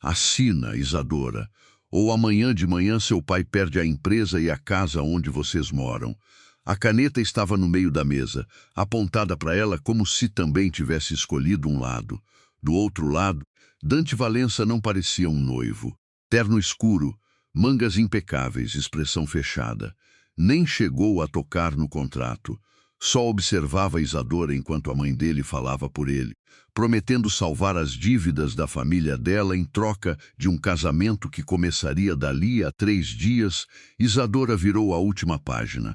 Assina, Isadora. Ou amanhã de manhã seu pai perde a empresa e a casa onde vocês moram. A caneta estava no meio da mesa, apontada para ela como se também tivesse escolhido um lado. Do outro lado, Dante Valença não parecia um noivo. Terno escuro, mangas impecáveis, expressão fechada. Nem chegou a tocar no contrato. Só observava Isadora enquanto a mãe dele falava por ele, prometendo salvar as dívidas da família dela em troca de um casamento que começaria dali a 3 dias. Isadora virou a última página.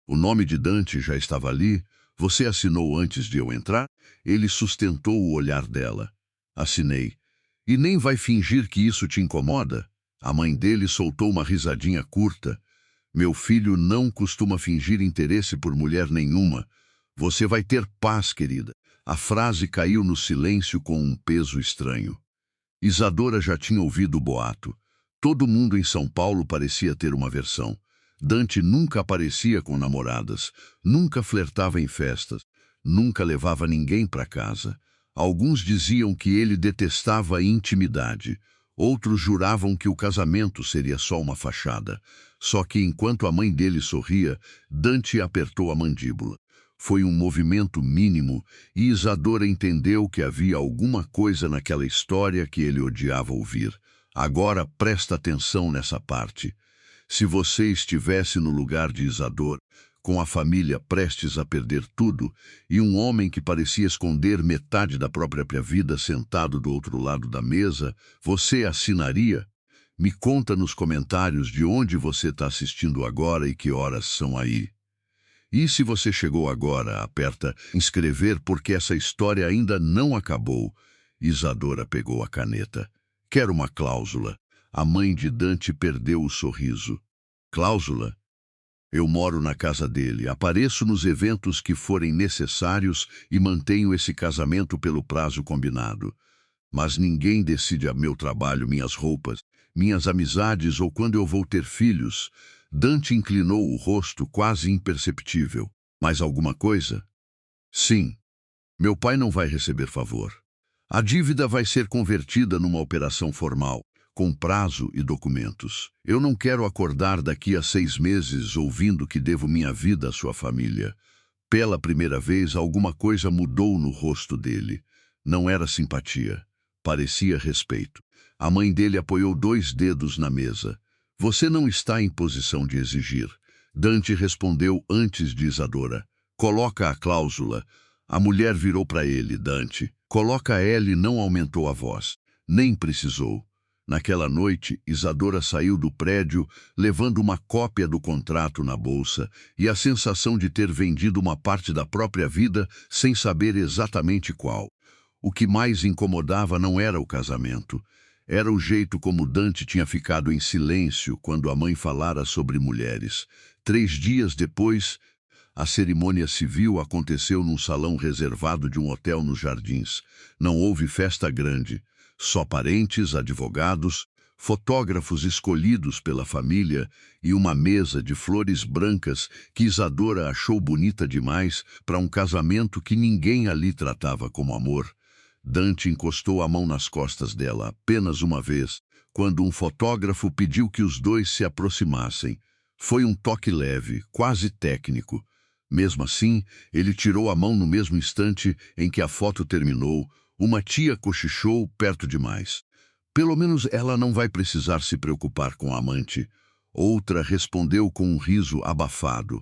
O nome de Dante já estava ali. Você assinou antes de eu entrar? Ele sustentou o olhar dela. Assinei. E nem vai fingir que isso te incomoda? A mãe dele soltou uma risadinha curta. Meu filho não costuma fingir interesse por mulher nenhuma. Você vai ter paz, querida. A frase caiu no silêncio com um peso estranho. Isadora já tinha ouvido o boato. Todo mundo em São Paulo parecia ter uma versão. Dante nunca aparecia com namoradas, nunca flertava em festas, nunca levava ninguém para casa. Alguns diziam que ele detestava a intimidade. Outros juravam que o casamento seria só uma fachada. Só que enquanto a mãe dele sorria, Dante apertou a mandíbula. Foi um movimento mínimo e Isadora entendeu que havia alguma coisa naquela história que ele odiava ouvir. Agora presta atenção nessa parte. Se você estivesse no lugar de Isadora, com a família prestes a perder tudo, e um homem que parecia esconder metade da própria vida sentado do outro lado da mesa, você assinaria? Me conta nos comentários de onde você está assistindo agora e que horas são aí. E se você chegou agora, aperta inscrever porque essa história ainda não acabou. Isadora pegou a caneta. Quero uma cláusula. A mãe de Dante perdeu o sorriso. Cláusula? Eu moro na casa dele, apareço nos eventos que forem necessários e mantenho esse casamento pelo prazo combinado. Mas ninguém decide a meu trabalho, minhas roupas, minhas amizades ou quando eu vou ter filhos. Dante inclinou o rosto quase imperceptível. Mais alguma coisa? Sim. Meu pai não vai receber favor. A dívida vai ser convertida numa operação formal, com prazo e documentos. Eu não quero acordar daqui a 6 meses ouvindo que devo minha vida à sua família. Pela primeira vez, alguma coisa mudou no rosto dele. Não era simpatia. Parecia respeito. A mãe dele apoiou 2 dedos na mesa. Você não está em posição de exigir. Dante respondeu antes de Isadora. Coloca a cláusula. A mulher virou para ele. Dante. Coloca ela e não aumentou a voz. Nem precisou. Naquela noite, Isadora saiu do prédio levando uma cópia do contrato na bolsa e a sensação de ter vendido uma parte da própria vida sem saber exatamente qual. O que mais incomodava não era o casamento. Era o jeito como Dante tinha ficado em silêncio quando a mãe falara sobre mulheres. 3 dias depois, a cerimônia civil aconteceu num salão reservado de um hotel nos Jardins. Não houve festa grande. Só parentes, advogados, fotógrafos escolhidos pela família e uma mesa de flores brancas que Isadora achou bonita demais para um casamento que ninguém ali tratava como amor. Dante encostou a mão nas costas dela apenas uma vez, quando um fotógrafo pediu que os dois se aproximassem. Foi um toque leve, quase técnico. Mesmo assim, ele tirou a mão no mesmo instante em que a foto terminou. Uma tia cochichou perto demais. Pelo menos ela não vai precisar se preocupar com a amante. Outra respondeu com um riso abafado.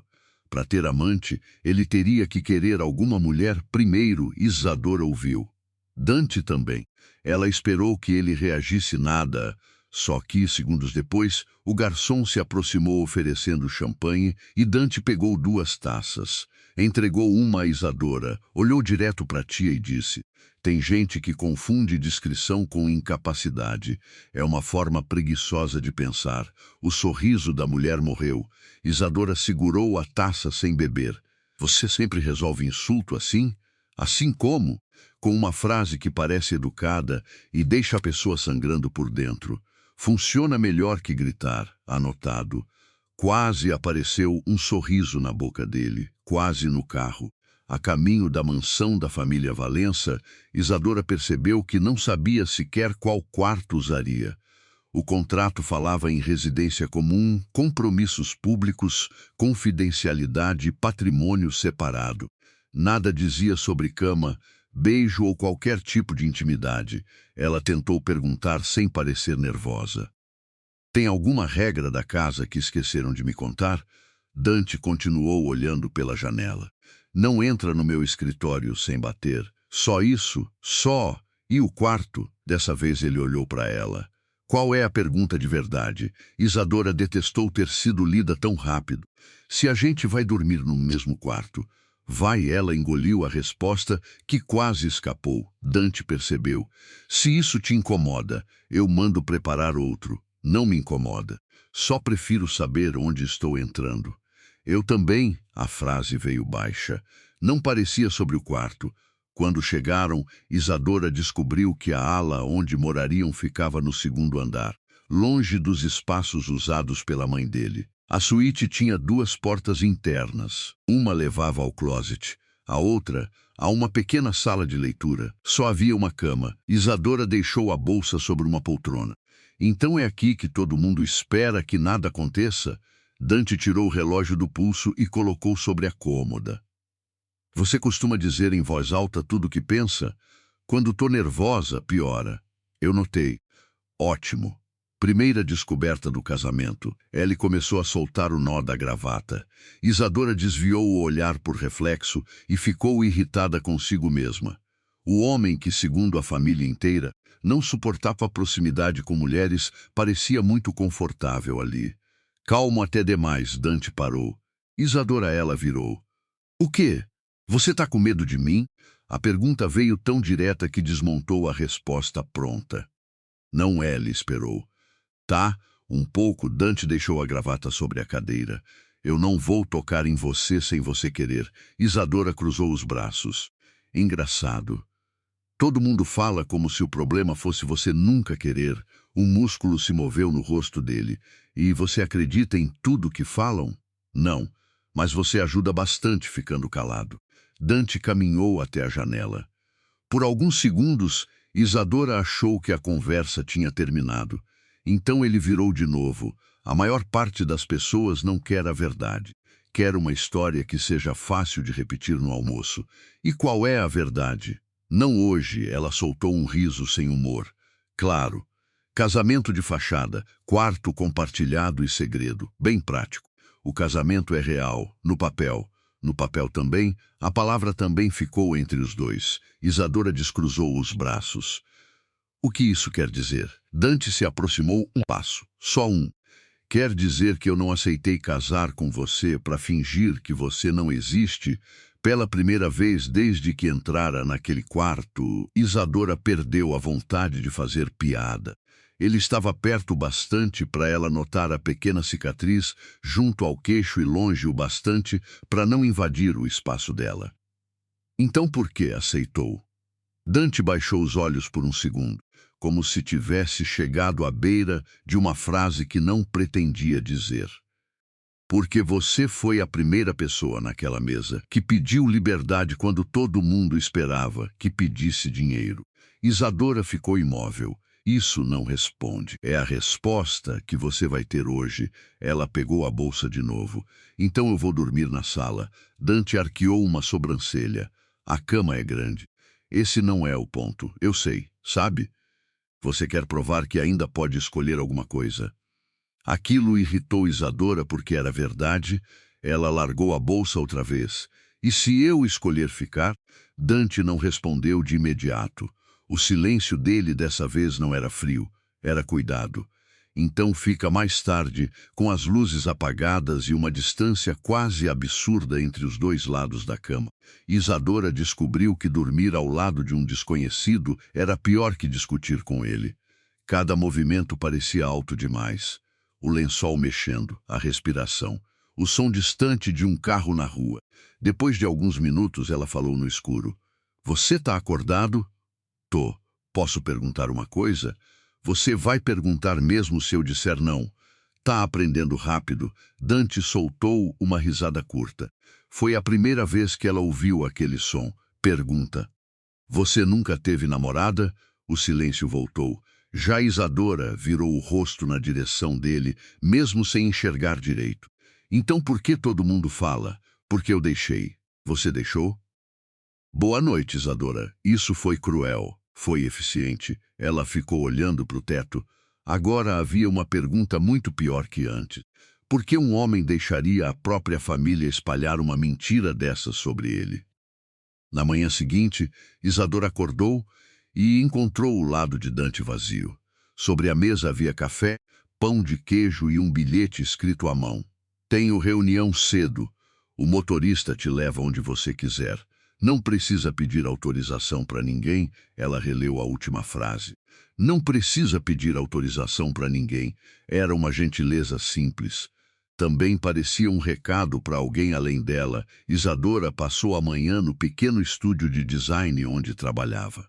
Para ter amante, ele teria que querer alguma mulher primeiro. Isadora ouviu. Dante também. Ela esperou que ele reagisse nada. Só que, segundos depois, o garçom se aproximou oferecendo champanhe e Dante pegou 2 taças. Entregou uma a Isadora, olhou direto para a tia e disse: tem gente que confunde discrição com incapacidade. É uma forma preguiçosa de pensar. O sorriso da mulher morreu. Isadora segurou a taça sem beber. Você sempre resolve insulto assim? Assim como? Com uma frase que parece educada e deixa a pessoa sangrando por dentro. Funciona melhor que gritar. Anotado. Quase apareceu um sorriso na boca dele, quase no carro. A caminho da mansão da família Valença, Isadora percebeu que não sabia sequer qual quarto usaria. O contrato falava em residência comum, compromissos públicos, confidencialidade e patrimônio separado. Nada dizia sobre cama, beijo ou qualquer tipo de intimidade. Ela tentou perguntar sem parecer nervosa. Tem alguma regra da casa que esqueceram de me contar? Dante continuou olhando pela janela. Não entra no meu escritório sem bater. Só isso? Só? E o quarto? Dessa vez ele olhou para ela. Qual é a pergunta de verdade? Isadora detestou ter sido lida tão rápido. Se a gente vai dormir no mesmo quarto? Vai, ela engoliu a resposta que quase escapou. Dante percebeu. Se isso te incomoda, eu mando preparar outro. Não me incomoda. Só prefiro saber onde estou entrando. Eu também, a frase veio baixa. Não parecia sobre o quarto. Quando chegaram, Isadora descobriu que a ala onde morariam ficava no segundo andar, longe dos espaços usados pela mãe dele. A suíte tinha 2 portas internas. Uma levava ao closet, a outra a uma pequena sala de leitura. Só havia uma cama. Isadora deixou a bolsa sobre uma poltrona. Então é aqui que todo mundo espera que nada aconteça? Dante tirou o relógio do pulso e colocou sobre a cômoda. Você costuma dizer em voz alta tudo o que pensa? Quando tô nervosa, piora. Eu notei. Ótimo. Primeira descoberta do casamento. Ellie começou a soltar o nó da gravata. Isadora desviou o olhar por reflexo e ficou irritada consigo mesma. O homem que, segundo a família inteira, não suportava a proximidade com mulheres, parecia muito confortável ali. Calmo até demais, Dante parou. Isadora, ela virou. O quê? Você tá com medo de mim? A pergunta veio tão direta que desmontou a resposta pronta. Não, Ellie esperou. Tá, um pouco. Dante deixou a gravata sobre a cadeira. Eu não vou tocar em você sem você querer. Isadora cruzou os braços. Engraçado. Todo mundo fala como se o problema fosse você nunca querer. Um músculo se moveu no rosto dele. E você acredita em tudo que falam? Não, mas você ajuda bastante ficando calado. Dante caminhou até a janela. Por alguns segundos, Isadora achou que a conversa tinha terminado. Então ele virou de novo. A maior parte das pessoas não quer a verdade. Quer uma história que seja fácil de repetir no almoço. E qual é a verdade? Não hoje, ela soltou um riso sem humor. Claro. Casamento de fachada, quarto compartilhado e segredo. Bem prático. O casamento é real, no papel. No papel também, a palavra também ficou entre os dois. Isadora descruzou os braços. O que isso quer dizer? Dante se aproximou um passo, só um. Quer dizer que eu não aceitei casar com você para fingir que você não existe? Pela primeira vez desde que entrara naquele quarto, Isadora perdeu a vontade de fazer piada. Ele estava perto bastante para ela notar a pequena cicatriz junto ao queixo e longe o bastante para não invadir o espaço dela. Então por que aceitou? Dante baixou os olhos por um segundo, como se tivesse chegado à beira de uma frase que não pretendia dizer. Porque você foi a primeira pessoa naquela mesa que pediu liberdade quando todo mundo esperava que pedisse dinheiro. Isadora ficou imóvel. Isso não responde. É a resposta que você vai ter hoje. Ela pegou a bolsa de novo. Então eu vou dormir na sala. Dante arqueou uma sobrancelha. A cama é grande. Esse não é o ponto. Eu sei, sabe? Você quer provar que ainda pode escolher alguma coisa. Aquilo irritou Isadora porque era verdade. Ela largou a bolsa outra vez. E se eu escolher ficar? Dante não respondeu de imediato. O silêncio dele dessa vez não era frio, era cuidado. Então fica mais tarde, com as luzes apagadas e uma distância quase absurda entre os dois lados da cama. Isadora descobriu que dormir ao lado de um desconhecido era pior que discutir com ele. Cada movimento parecia alto demais. O lençol mexendo, a respiração, o som distante de um carro na rua. Depois de alguns minutos, ela falou no escuro. Você tá acordado? Tô. Posso perguntar uma coisa? Você vai perguntar mesmo se eu disser não? Tá aprendendo rápido. Dante soltou uma risada curta. Foi a primeira vez que ela ouviu aquele som. Pergunta: Você nunca teve namorada? O silêncio voltou. Já Isadora virou o rosto na direção dele, mesmo sem enxergar direito. Então por que todo mundo fala? Porque eu deixei. Você deixou? Boa noite, Isadora. Isso foi cruel. Foi eficiente. Ela ficou olhando para o teto. Agora havia uma pergunta muito pior que antes. Por que um homem deixaria a própria família espalhar uma mentira dessas sobre ele? Na manhã seguinte, Isadora acordou e encontrou o lado de Dante vazio. Sobre a mesa havia café, pão de queijo e um bilhete escrito à mão. Tenho reunião cedo. O motorista te leva onde você quiser. Não precisa pedir autorização para ninguém. Ela releu a última frase. Não precisa pedir autorização para ninguém. Era uma gentileza simples. Também parecia um recado para alguém além dela. Isadora passou a manhã no pequeno estúdio de design onde trabalhava.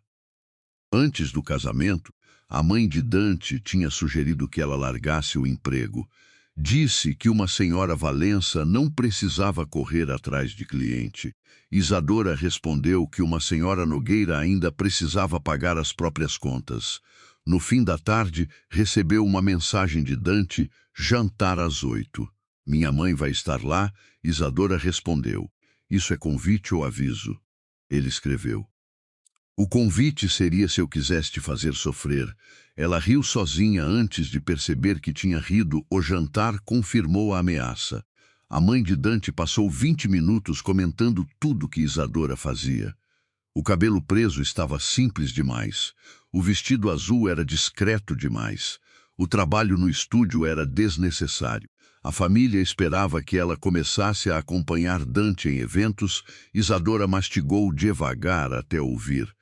Antes do casamento, a mãe de Dante tinha sugerido que ela largasse o emprego. Disse que uma senhora Valença não precisava correr atrás de cliente. Isadora respondeu que uma senhora Nogueira ainda precisava pagar as próprias contas. No fim da tarde, recebeu uma mensagem de Dante: jantar às 8. Minha mãe vai estar lá? Isadora respondeu. Isso é convite ou aviso? Ele escreveu. O convite seria se eu quisesse te fazer sofrer. Ela riu sozinha antes de perceber que tinha rido. O jantar confirmou a ameaça. A mãe de Dante passou 20 minutos comentando tudo que Isadora fazia. O cabelo preso estava simples demais. O vestido azul era discreto demais. O trabalho no estúdio era desnecessário. A família esperava que ela começasse a acompanhar Dante em eventos. Isadora mastigou devagar até ouvir.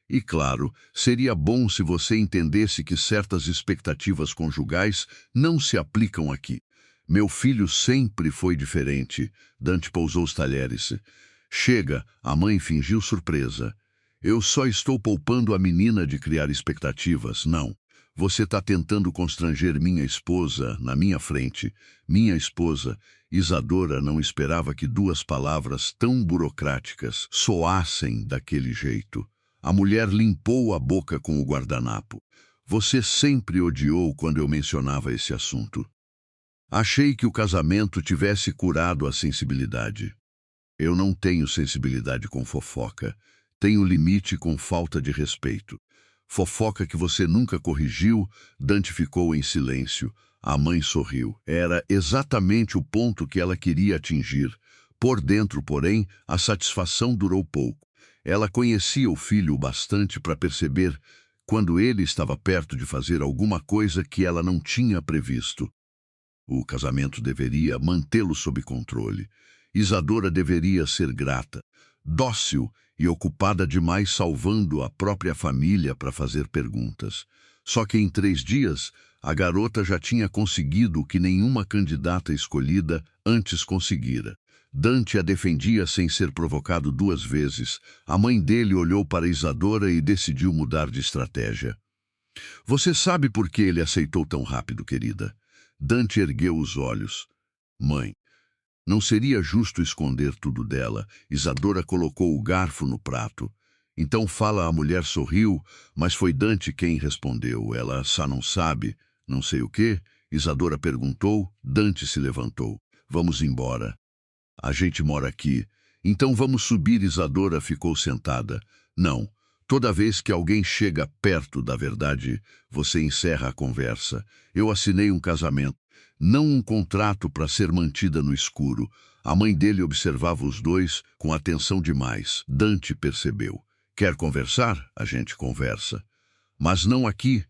E claro, seria bom se você entendesse que certas expectativas conjugais não se aplicam aqui. Meu filho sempre foi diferente. Dante pousou os talheres. Chega, a mãe fingiu surpresa. Eu só estou poupando a menina de criar expectativas, não. Você está tentando constranger minha esposa na minha frente. Minha esposa. Isadora não esperava que duas palavras tão burocráticas soassem daquele jeito. A mulher limpou a boca com o guardanapo. Você sempre odiou quando eu mencionava esse assunto. Achei que o casamento tivesse curado a sensibilidade. Eu não tenho sensibilidade com fofoca. Tenho limite com falta de respeito. Fofoca que você nunca corrigiu. Dante ficou em silêncio. A mãe sorriu. Era exatamente o ponto que ela queria atingir. Por dentro, porém, a satisfação durou pouco. Ela conhecia o filho o bastante para perceber quando ele estava perto de fazer alguma coisa que ela não tinha previsto. O casamento deveria mantê-lo sob controle. Isadora deveria ser grata, dócil e ocupada demais salvando a própria família para fazer perguntas. Só que em 3 dias, a garota já tinha conseguido o que nenhuma candidata escolhida antes conseguira. Dante a defendia sem ser provocado 2 vezes. A mãe dele olhou para Isadora e decidiu mudar de estratégia. Você sabe por que ele aceitou tão rápido, querida? Dante ergueu os olhos. Mãe, não seria justo esconder tudo dela. Isadora colocou o garfo no prato. Então fala, a mulher sorriu, mas foi Dante quem respondeu. Ela só não sabe, não sei o quê. Isadora perguntou. Dante se levantou. Vamos embora. A gente mora aqui. Então vamos subir. Isadora ficou sentada. Não. Toda vez que alguém chega perto da verdade, você encerra a conversa. Eu assinei um casamento, não um contrato para ser mantida no escuro. A mãe dele observava os dois com atenção demais. Dante percebeu. Quer conversar? A gente conversa. Mas não aqui.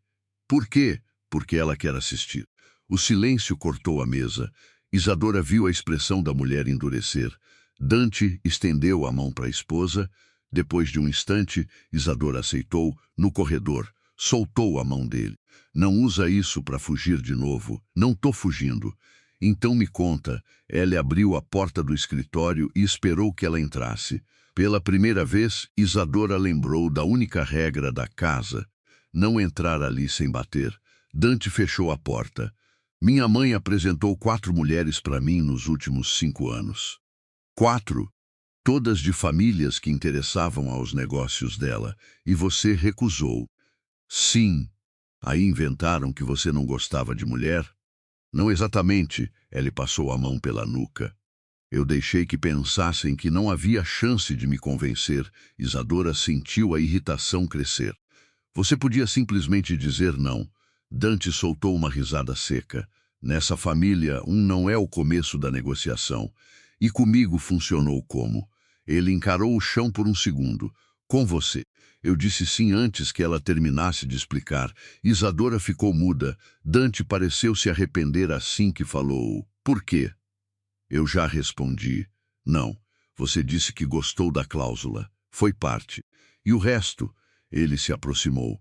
Por quê? Porque ela quer assistir. O silêncio cortou a mesa. Isadora viu a expressão da mulher endurecer. Dante estendeu a mão para a esposa. Depois de um instante, Isadora aceitou. No corredor, soltou a mão dele. Não usa isso para fugir de novo. Não tô fugindo. Então me conta. Ele abriu a porta do escritório e esperou que ela entrasse. Pela primeira vez, Isadora lembrou da única regra da casa: não entrar ali sem bater. Dante fechou a porta. Minha mãe apresentou 4 mulheres para mim nos últimos 5 anos. 4, todas de famílias que interessavam aos negócios dela, e você recusou. Sim, aí inventaram que você não gostava de mulher? Não exatamente, ele passou a mão pela nuca. Eu deixei que pensassem que não havia chance de me convencer. Isadora sentiu a irritação crescer. Você podia simplesmente dizer não. Dante soltou uma risada seca. Nessa família, não é o começo da negociação. E comigo funcionou como? Ele encarou o chão por um segundo. Com você. Eu disse sim antes que ela terminasse de explicar. Isadora ficou muda. Dante pareceu se arrepender assim que falou. Por quê? Eu já respondi. Não. Você disse que gostou da cláusula. Foi parte. E o resto? Ele se aproximou.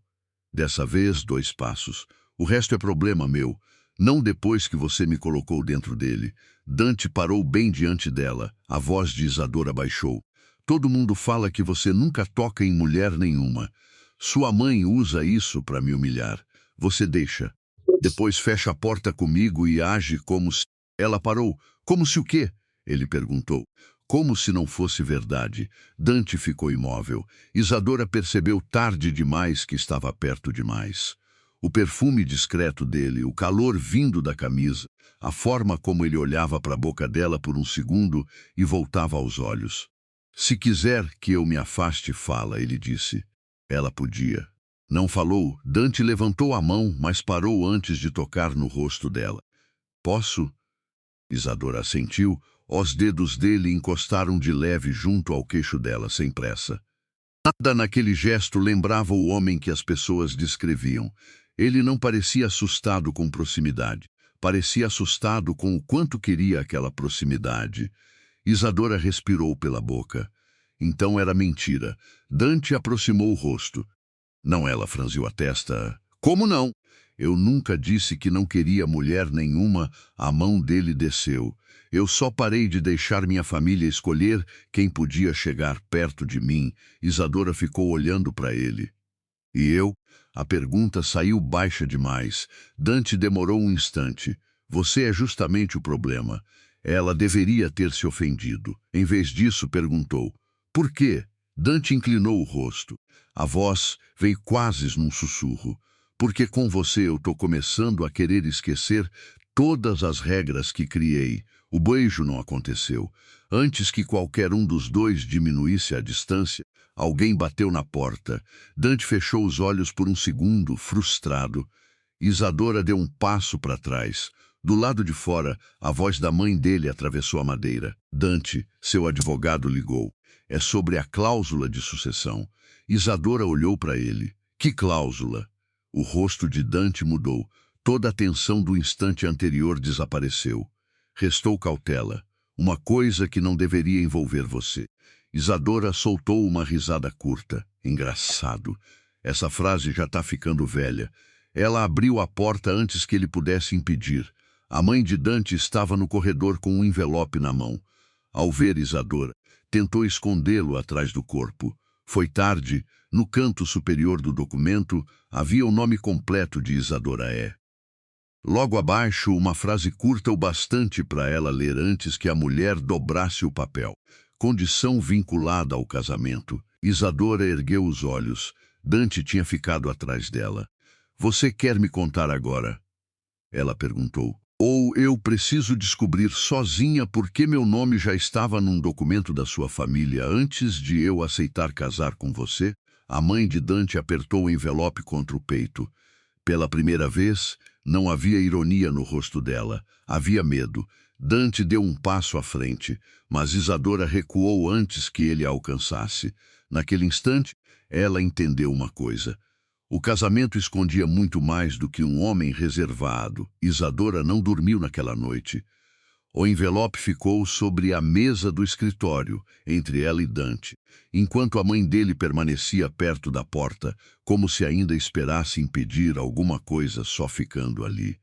Dessa vez, 2 passos. O resto é problema meu. Não depois que você me colocou dentro dele. Dante parou bem diante dela. A voz de Isadora baixou. Todo mundo fala que você nunca toca em mulher nenhuma. Sua mãe usa isso para me humilhar. Você deixa. Depois fecha a porta comigo e age como se... Ela parou. Como se o quê? Ele perguntou. Como se não fosse verdade. Dante ficou imóvel. Isadora percebeu tarde demais que estava perto demais. O perfume discreto dele, o calor vindo da camisa, a forma como ele olhava para a boca dela por um segundo e voltava aos olhos. Se quiser que eu me afaste, fala, ele disse. Ela podia. Não falou. Dante levantou a mão, mas parou antes de tocar no rosto dela. Posso? Isadora assentiu. Os dedos dele encostaram de leve junto ao queixo dela, sem pressa. Nada naquele gesto lembrava o homem que as pessoas descreviam. Ele não parecia assustado com proximidade. Parecia assustado com o quanto queria aquela proximidade. Isadora respirou pela boca. Então era mentira. Dante aproximou o rosto. Não, ela franziu a testa. Como não? Eu nunca disse que não queria mulher nenhuma. A mão dele desceu. Eu só parei de deixar minha família escolher quem podia chegar perto de mim. Isadora ficou olhando para ele. E eu? A pergunta saiu baixa demais. Dante demorou um instante. Você é justamente o problema. Ela deveria ter se ofendido. Em vez disso, perguntou. Por quê? Dante inclinou o rosto. A voz veio quase num sussurro. Porque com você eu tô começando a querer esquecer todas as regras que criei. O beijo não aconteceu. Antes que qualquer um dos dois diminuísse a distância, alguém bateu na porta. Dante fechou os olhos por um segundo, frustrado. Isadora deu um passo para trás. Do lado de fora, a voz da mãe dele atravessou a madeira. Dante, seu advogado, ligou. É sobre a cláusula de sucessão. Isadora olhou para ele. Que cláusula? O rosto de Dante mudou. Toda a tensão do instante anterior desapareceu. Restou cautela. Uma coisa que não deveria envolver você. Isadora soltou uma risada curta. Engraçado. Essa frase já está ficando velha. Ela abriu a porta antes que ele pudesse impedir. A mãe de Dante estava no corredor com um envelope na mão. Ao ver Isadora, tentou escondê-lo atrás do corpo. Foi tarde. No canto superior do documento havia o nome completo de Isadora E. Logo abaixo, uma frase curta o bastante para ela ler antes que a mulher dobrasse o papel. Condição vinculada ao casamento. Isadora ergueu os olhos. Dante tinha ficado atrás dela. Você quer me contar agora? Ela perguntou. Ou eu preciso descobrir sozinha por que meu nome já estava num documento da sua família antes de eu aceitar casar com você? A mãe de Dante apertou o envelope contra o peito. Pela primeira vez, não havia ironia no rosto dela. Havia medo. Dante deu um passo à frente, mas Isadora recuou antes que ele a alcançasse. Naquele instante, ela entendeu uma coisa. O casamento escondia muito mais do que um homem reservado. Isadora não dormiu naquela noite. O envelope ficou sobre a mesa do escritório, entre ela e Dante, enquanto a mãe dele permanecia perto da porta, como se ainda esperasse impedir alguma coisa só ficando ali.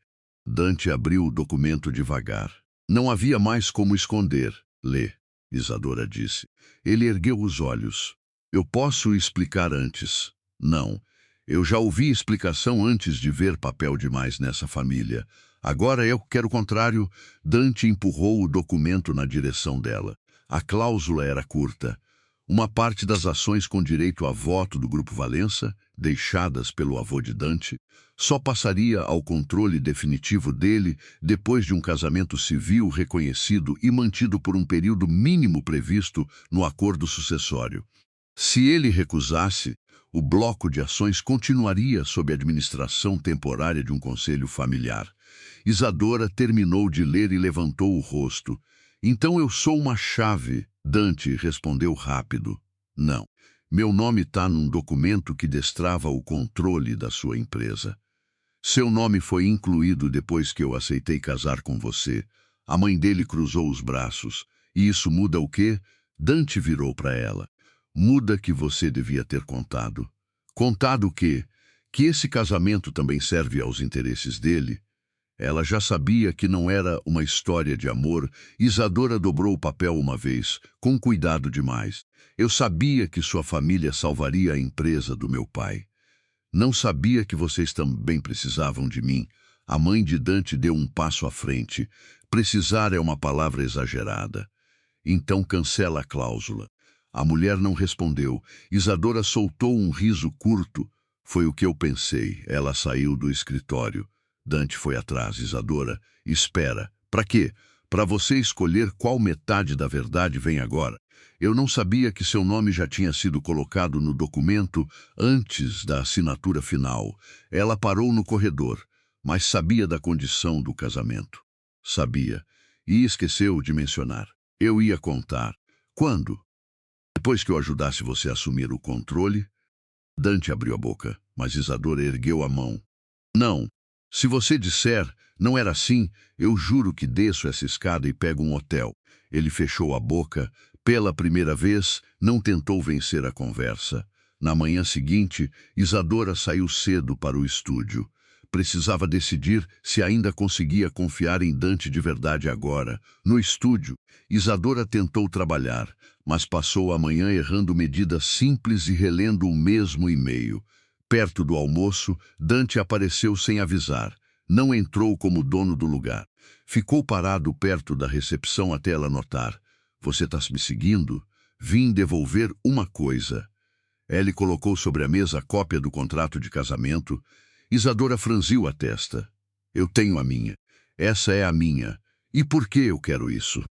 Dante abriu o documento devagar. Não havia mais como esconder. Lê, Isadora disse. Ele ergueu os olhos. Eu posso explicar antes. Não. Eu já ouvi explicação antes de ver papel demais nessa família. Agora eu quero o contrário. Dante empurrou o documento na direção dela. A cláusula era curta. Uma parte das ações com direito a voto do Grupo Valença, deixadas pelo avô de Dante, só passaria ao controle definitivo dele depois de um casamento civil reconhecido e mantido por um período mínimo previsto no acordo sucessório. Se ele recusasse, o bloco de ações continuaria sob a administração temporária de um conselho familiar. Isadora terminou de ler e levantou o rosto. Então eu sou uma chave, Dante respondeu rápido. Não. Meu nome está num documento que destrava o controle da sua empresa. Seu nome foi incluído depois que eu aceitei casar com você. A mãe dele cruzou os braços. E isso muda o quê? Dante virou para ela. Muda que você devia ter contado. Contado o quê? Que esse casamento também serve aos interesses dele? Ela já sabia que não era uma história de amor. Isadora dobrou o papel uma vez, com cuidado demais. Eu sabia que sua família salvaria a empresa do meu pai. Não sabia que vocês também precisavam de mim. A mãe de Dante deu um passo à frente. Precisar é uma palavra exagerada. Então cancela a cláusula. A mulher não respondeu. Isadora soltou um riso curto. Foi o que eu pensei. Ela saiu do escritório. Dante foi atrás. Isadora, espera. Para quê? Para você escolher qual metade da verdade vem agora. Eu não sabia que seu nome já tinha sido colocado no documento antes da assinatura final. Ela parou no corredor, mas sabia da condição do casamento. Sabia. E esqueceu de mencionar. Eu ia contar. Quando? Depois que eu ajudasse você a assumir o controle? Dante abriu a boca, mas Isadora ergueu a mão. Não. Se você disser, não era assim, eu juro que desço essa escada e pego um hotel. Ele fechou a boca. Pela primeira vez, não tentou vencer a conversa. Na manhã seguinte, Isadora saiu cedo para o estúdio. Precisava decidir se ainda conseguia confiar em Dante de verdade agora. No estúdio, Isadora tentou trabalhar, mas passou a manhã errando medidas simples e relendo o mesmo e-mail. Perto do almoço, Dante apareceu sem avisar. Não entrou como dono do lugar. Ficou parado perto da recepção até ela notar. Você está me seguindo? Vim devolver uma coisa. Ele colocou sobre a mesa a cópia do contrato de casamento. Isadora franziu a testa. Eu tenho a minha. Essa é a minha. E por que eu quero isso?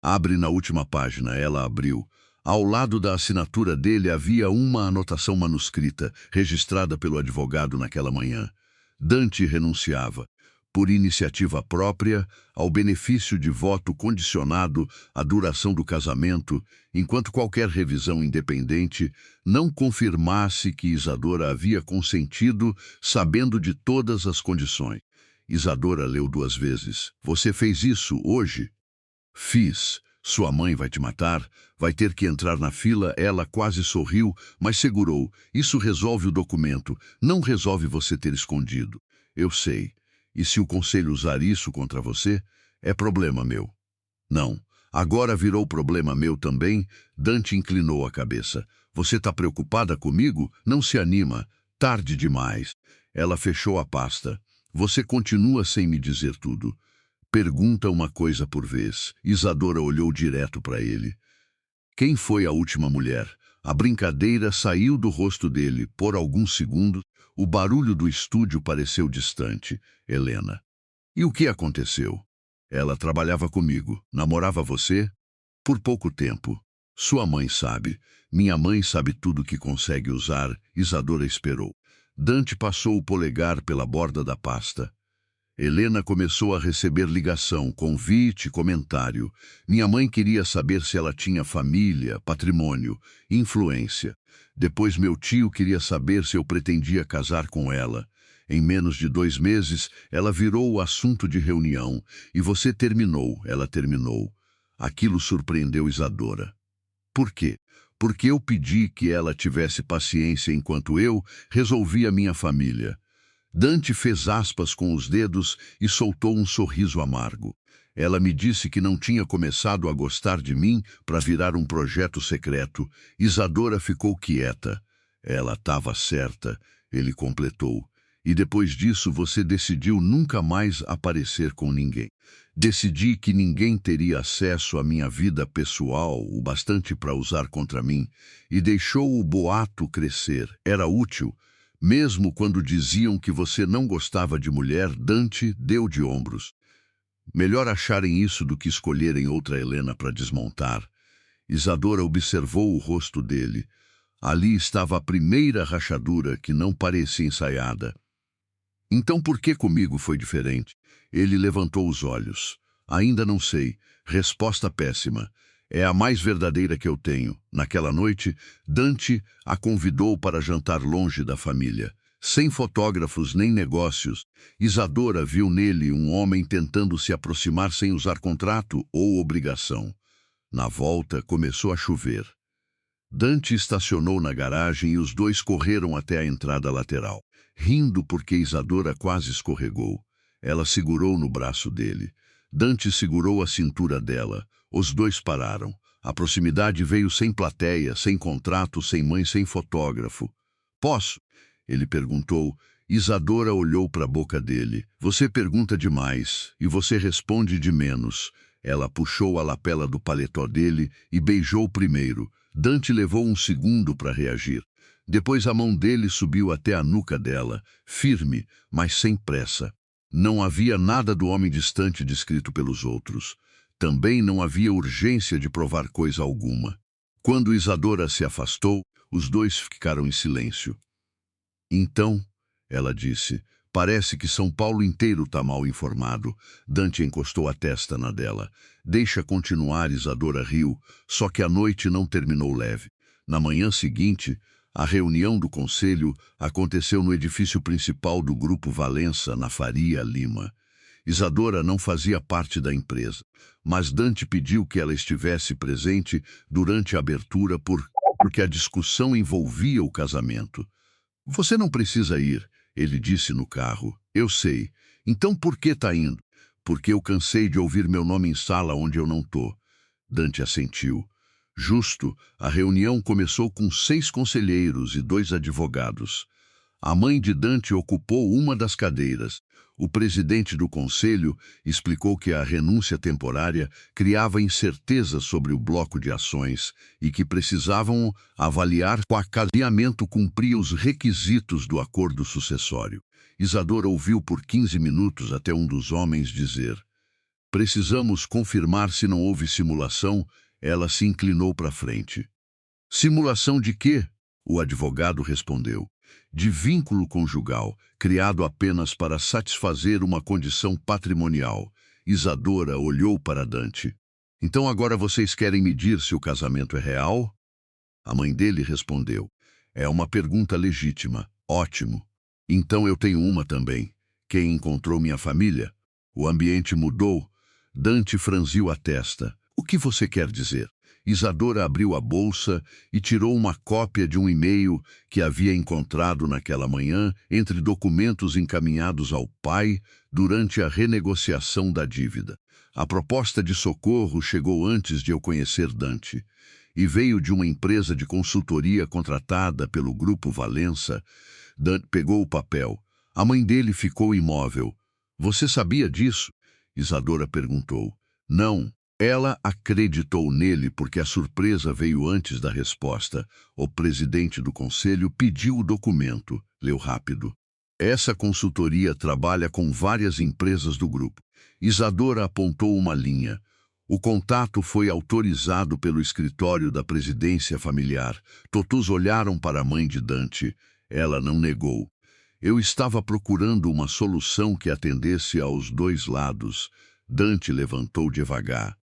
Abre na última página. Ela abriu. Ao lado da assinatura dele havia uma anotação manuscrita, registrada pelo advogado naquela manhã. Dante renunciava, por iniciativa própria, ao benefício de voto condicionado à duração do casamento, enquanto qualquer revisão independente não confirmasse que Isadora havia consentido, sabendo de todas as condições. Isadora leu 2 vezes. Você fez isso hoje? Fiz. Sua mãe vai te matar, vai ter que entrar na fila. Ela quase sorriu, mas segurou. Isso resolve o documento, não resolve você ter escondido. Eu sei. E se o conselho usar isso contra você, é problema meu. Não. Agora virou problema meu também. Dante inclinou a cabeça. Você está preocupada comigo? Não se anima. Tarde demais. Ela fechou a pasta. Você continua sem me dizer tudo. Pergunta uma coisa por vez. Isadora olhou direto para ele. Quem foi a última mulher? A brincadeira saiu do rosto dele. Por alguns segundos, o barulho do estúdio pareceu distante. Helena. E o que aconteceu? Ela trabalhava comigo. Namorava você? Por pouco tempo. Sua mãe sabe. Minha mãe sabe tudo que consegue usar. Isadora esperou. Dante passou o polegar pela borda da pasta. Helena começou a receber ligação, convite, comentário. Minha mãe queria saber se ela tinha família, patrimônio, influência. Depois meu tio queria saber se eu pretendia casar com ela. Em menos de 2 meses, ela virou o assunto de reunião. E você terminou, ela terminou. Aquilo surpreendeu Isadora. Por quê? Porque eu pedi que ela tivesse paciência enquanto eu resolvia minha família. Dante fez aspas com os dedos e soltou um sorriso amargo. Ela me disse que não tinha começado a gostar de mim para virar um projeto secreto. Isadora ficou quieta. Ela estava certa. ele completou. E depois disso você decidiu nunca mais aparecer com ninguém. Decidi que ninguém teria acesso à minha vida pessoal o bastante para usar contra mim, e deixou o boato crescer. Era útil. Mesmo quando diziam que você não gostava de mulher, Dante deu de ombros. Melhor acharem isso do que escolherem outra Helena para desmontar. Isadora observou o rosto dele. Ali estava a primeira rachadura que não parecia ensaiada. Então por que comigo foi diferente? Ele levantou os olhos. Ainda não sei. Resposta péssima. É a mais verdadeira que eu tenho. Naquela noite, Dante a convidou para jantar longe da família. Sem fotógrafos nem negócios, Isadora viu nele um homem tentando se aproximar sem usar contrato ou obrigação. Na volta, começou a chover. Dante estacionou na garagem e os dois correram até a entrada lateral, rindo porque Isadora quase escorregou. Ela segurou no braço dele. Dante segurou a cintura dela. Os dois pararam. A proximidade veio sem plateia, sem contrato, sem mãe, sem fotógrafo. Posso? Ele perguntou. Isadora olhou para a boca dele. Você pergunta demais, e você responde de menos. Ela puxou a lapela do paletó dele e beijou primeiro. Dante levou um segundo para reagir. Depois a mão dele subiu até a nuca dela, firme, mas sem pressa. Não havia nada do homem distante descrito pelos outros. Também não havia urgência de provar coisa alguma. Quando Isadora se afastou, os dois ficaram em silêncio. Então, ela disse, parece que São Paulo inteiro está mal informado. Dante encostou a testa na dela. Deixa continuar, Isadora riu, só que a noite não terminou leve. Na manhã seguinte, a reunião do conselho aconteceu no edifício principal do Grupo Valença, na Faria Lima. Isadora não fazia parte da empresa, mas Dante pediu que ela estivesse presente durante a abertura porque a discussão envolvia o casamento. Você não precisa ir, ele disse no carro. Eu sei. Então por que está indo? Porque eu cansei de ouvir meu nome em sala onde eu não tô. Dante assentiu. Justo, a reunião começou com 6 conselheiros e 2 advogados. A mãe de Dante ocupou uma das cadeiras. O presidente do conselho explicou que a renúncia temporária criava incerteza sobre o bloco de ações e que precisavam avaliar se o casamento cumpria os requisitos do acordo sucessório. Isadora ouviu por 15 minutos até um dos homens dizer: precisamos confirmar se não houve simulação. Ela se inclinou para frente. Simulação de quê? O advogado respondeu. De vínculo conjugal, criado apenas para satisfazer uma condição patrimonial. Isadora olhou para Dante. Então agora vocês querem medir se o casamento é real? A mãe dele respondeu. É uma pergunta legítima. Ótimo. Então eu tenho uma também. Quem encontrou minha família? O ambiente mudou. Dante franziu a testa. O que você quer dizer? Isadora abriu a bolsa e tirou uma cópia de um e-mail que havia encontrado naquela manhã entre documentos encaminhados ao pai durante a renegociação da dívida. A proposta de socorro chegou antes de eu conhecer Dante e veio de uma empresa de consultoria contratada pelo Grupo Valença. Dante pegou o papel. A mãe dele ficou imóvel. Você sabia disso? Isadora perguntou. Não. Ela acreditou nele porque a surpresa veio antes da resposta. O presidente do conselho pediu o documento. Leu rápido. Essa consultoria trabalha com várias empresas do grupo. Isadora apontou uma linha. O contato foi autorizado pelo escritório da presidência familiar. Todos olharam para a mãe de Dante. Ela não negou. Eu estava procurando uma solução que atendesse aos dois lados. Dante levantou devagar.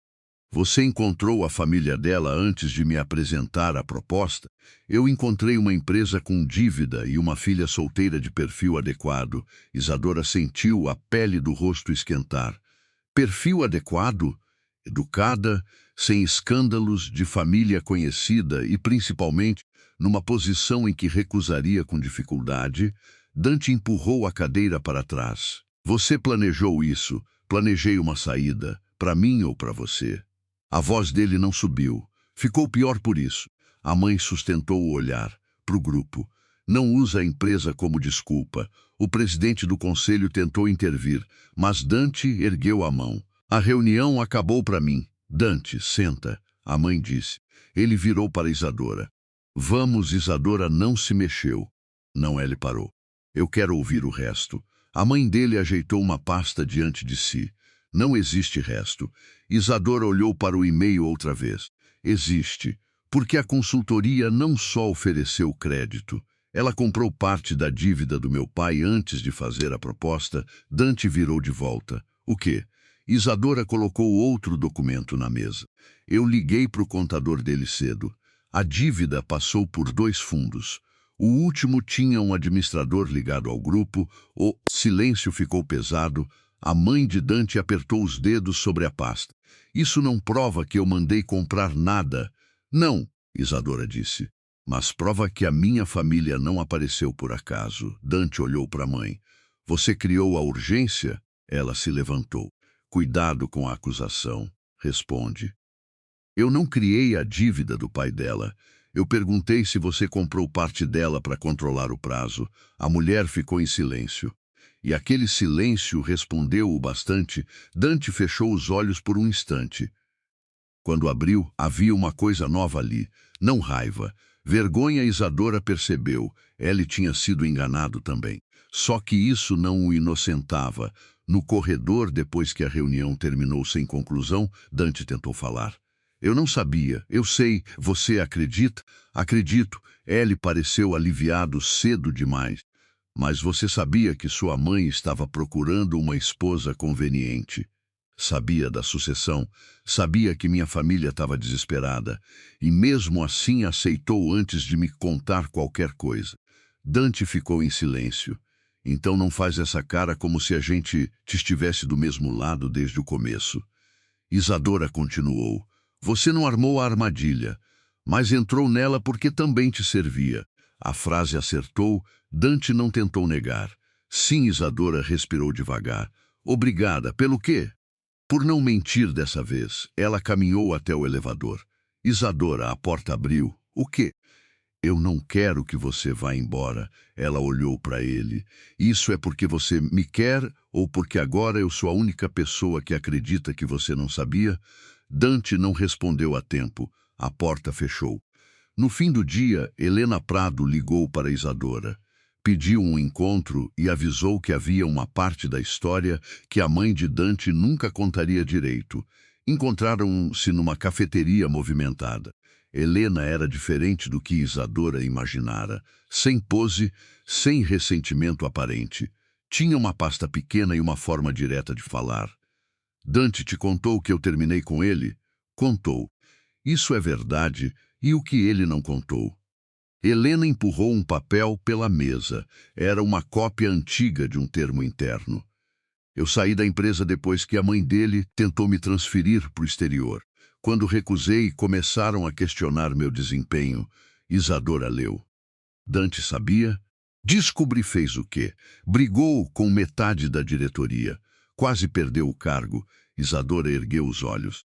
Você encontrou a família dela antes de me apresentar a proposta? Eu encontrei uma empresa com dívida e uma filha solteira de perfil adequado. Isadora sentiu a pele do rosto esquentar. Perfil adequado? Educada, sem escândalos, de família conhecida e, principalmente, numa posição em que recusaria com dificuldade, Dante empurrou a cadeira para trás. Você planejou isso. Planejei uma saída, para mim ou para você. A voz dele não subiu. Ficou pior por isso. A mãe sustentou o olhar para o grupo. Não usa a empresa como desculpa. O presidente do conselho tentou intervir, mas Dante ergueu a mão. A reunião acabou para mim. Dante, senta, a mãe disse. Ele virou para Isadora. Vamos, Isadora não se mexeu. Não, ele parou. Eu quero ouvir o resto. A mãe dele ajeitou uma pasta diante de si. Não existe resto. Isadora olhou para o e-mail outra vez. Existe, porque a consultoria não só ofereceu crédito. Ela comprou parte da dívida do meu pai antes de fazer a proposta. Dante virou de volta. O quê? Isadora colocou outro documento na mesa. Eu liguei para o contador dele cedo. A dívida passou por 2 fundos. O último tinha um administrador ligado ao grupo. O silêncio ficou pesado. A mãe de Dante apertou os dedos sobre a pasta. Isso não prova que eu mandei comprar nada. Não, Isadora disse. Mas prova que a minha família não apareceu por acaso. Dante olhou para a mãe. Você criou a urgência? Ela se levantou. Cuidado com a acusação. Responde. Eu não criei a dívida do pai dela. Eu perguntei se você comprou parte dela para controlar o prazo. A mulher ficou em silêncio. E aquele silêncio respondeu o bastante. Dante fechou os olhos por um instante. Quando abriu, havia uma coisa nova ali. Não raiva. Vergonha. Isadora percebeu. Ele tinha sido enganado também. Só que isso não o inocentava. No corredor, depois que a reunião terminou sem conclusão, Dante tentou falar. Eu não sabia. Eu sei. Você acredita? Acredito. Ele pareceu aliviado cedo demais. Mas você sabia que sua mãe estava procurando uma esposa conveniente. Sabia da sucessão. Sabia que minha família estava desesperada. E mesmo assim aceitou antes de me contar qualquer coisa. Dante ficou em silêncio. Então não faz essa cara como se a gente te estivesse do mesmo lado desde o começo. Isadora continuou. Você não armou a armadilha, mas entrou nela porque também te servia. A frase acertou. Dante não tentou negar. Sim, Isadora respirou devagar. Obrigada. Pelo quê? Por não mentir dessa vez. Ela caminhou até o elevador. Isadora, a porta abriu. O quê? Eu não quero que você vá embora. Ela olhou para ele. Isso é porque você me quer ou porque agora eu sou a única pessoa que acredita que você não sabia? Dante não respondeu a tempo. A porta fechou. No fim do dia, Helena Prado ligou para Isadora. Pediu um encontro e avisou que havia uma parte da história que a mãe de Dante nunca contaria direito. Encontraram-se numa cafeteria movimentada. Helena era diferente do que Isadora imaginara. Sem pose, sem ressentimento aparente. Tinha uma pasta pequena e uma forma direta de falar. Dante te contou que eu terminei com ele? Contou. Isso é verdade. E o que ele não contou? Helena empurrou um papel pela mesa. Era uma cópia antiga de um termo interno. Eu saí da empresa depois que a mãe dele tentou me transferir para o exterior. Quando recusei, começaram a questionar meu desempenho. Isadora leu. Dante sabia? Descobri fez o quê? Brigou com metade da diretoria. Quase perdeu o cargo. Isadora ergueu os olhos.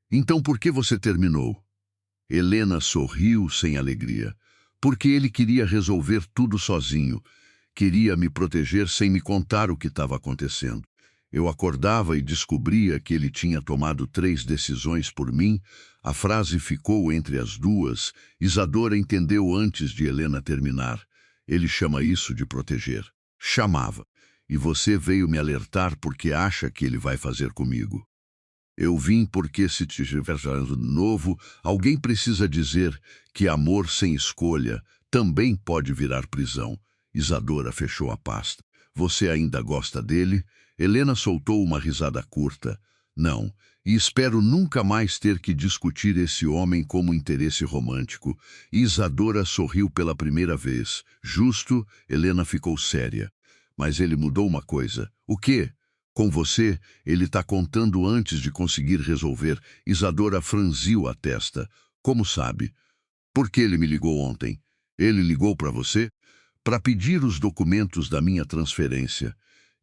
Então por que você terminou? Helena sorriu sem alegria. Porque ele queria resolver tudo sozinho. Queria me proteger sem me contar o que estava acontecendo. Eu acordava e descobria que ele tinha tomado 3 decisões por mim. A frase ficou entre as duas. Isadora entendeu antes de Helena terminar. Ele chama isso de proteger. Chamava. E você veio me alertar porque acha que ele vai fazer comigo. Eu vim porque se tiver de novo, alguém precisa dizer que amor sem escolha também pode virar prisão. Isadora fechou a pasta. Você ainda gosta dele? Helena soltou uma risada curta. Não, e espero nunca mais ter que discutir esse homem como interesse romântico. Isadora sorriu pela primeira vez. Justo, Helena ficou séria. Mas ele mudou uma coisa. O quê? Com você, ele está contando antes de conseguir resolver. Isadora franziu a testa. Como sabe? Por que ele me ligou ontem? Ele ligou para você? Para pedir os documentos da minha transferência.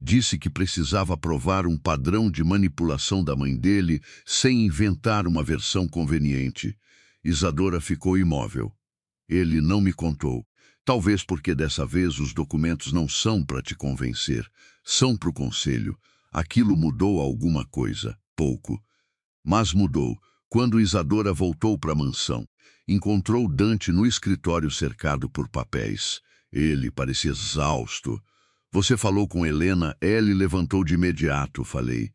Disse que precisava provar um padrão de manipulação da mãe dele sem inventar uma versão conveniente. Isadora ficou imóvel. Ele não me contou. Talvez porque dessa vez os documentos não são para te convencer, são para o conselho. Aquilo mudou alguma coisa, pouco. Mas mudou quando Isadora voltou para a mansão. Encontrou Dante no escritório cercado por papéis. Ele parecia exausto. Você falou com Helena, ele levantou de imediato, falei.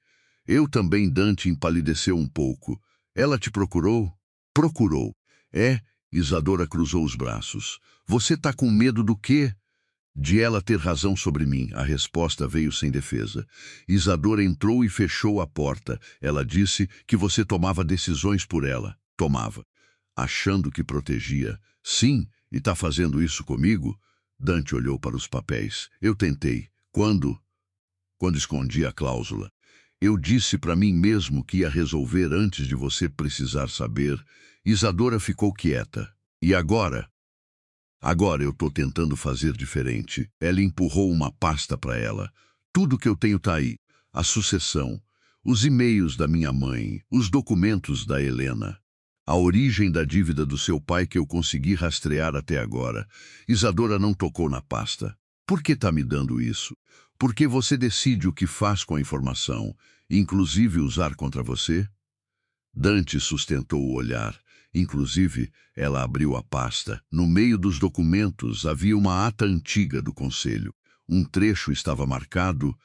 Eu também, Dante empalideceu um pouco. Ela te procurou? Procurou. É, Isadora cruzou os braços. Você tá com medo do quê? De ela ter razão sobre mim. A resposta veio sem defesa. Isadora entrou e fechou a porta. Ela disse que você tomava decisões por ela. Tomava. Achando que protegia. Sim, e tá fazendo isso comigo? Dante olhou para os papéis. Eu tentei. Quando? Quando escondi a cláusula. Eu disse para mim mesmo que ia resolver antes de você precisar saber. Isadora ficou quieta. E agora? Agora eu estou tentando fazer diferente. Ela empurrou uma pasta para ela. Tudo que eu tenho tá aí. A sucessão, os e-mails da minha mãe, os documentos da Helena. A origem da dívida do seu pai que eu consegui rastrear até agora. Isadora não tocou na pasta. Por que está me dando isso? Porque você decide o que faz com a informação, inclusive usar contra você? Dante sustentou o olhar. Inclusive, ela abriu a pasta. No meio dos documentos havia uma ata antiga do conselho. Um trecho estava marcado.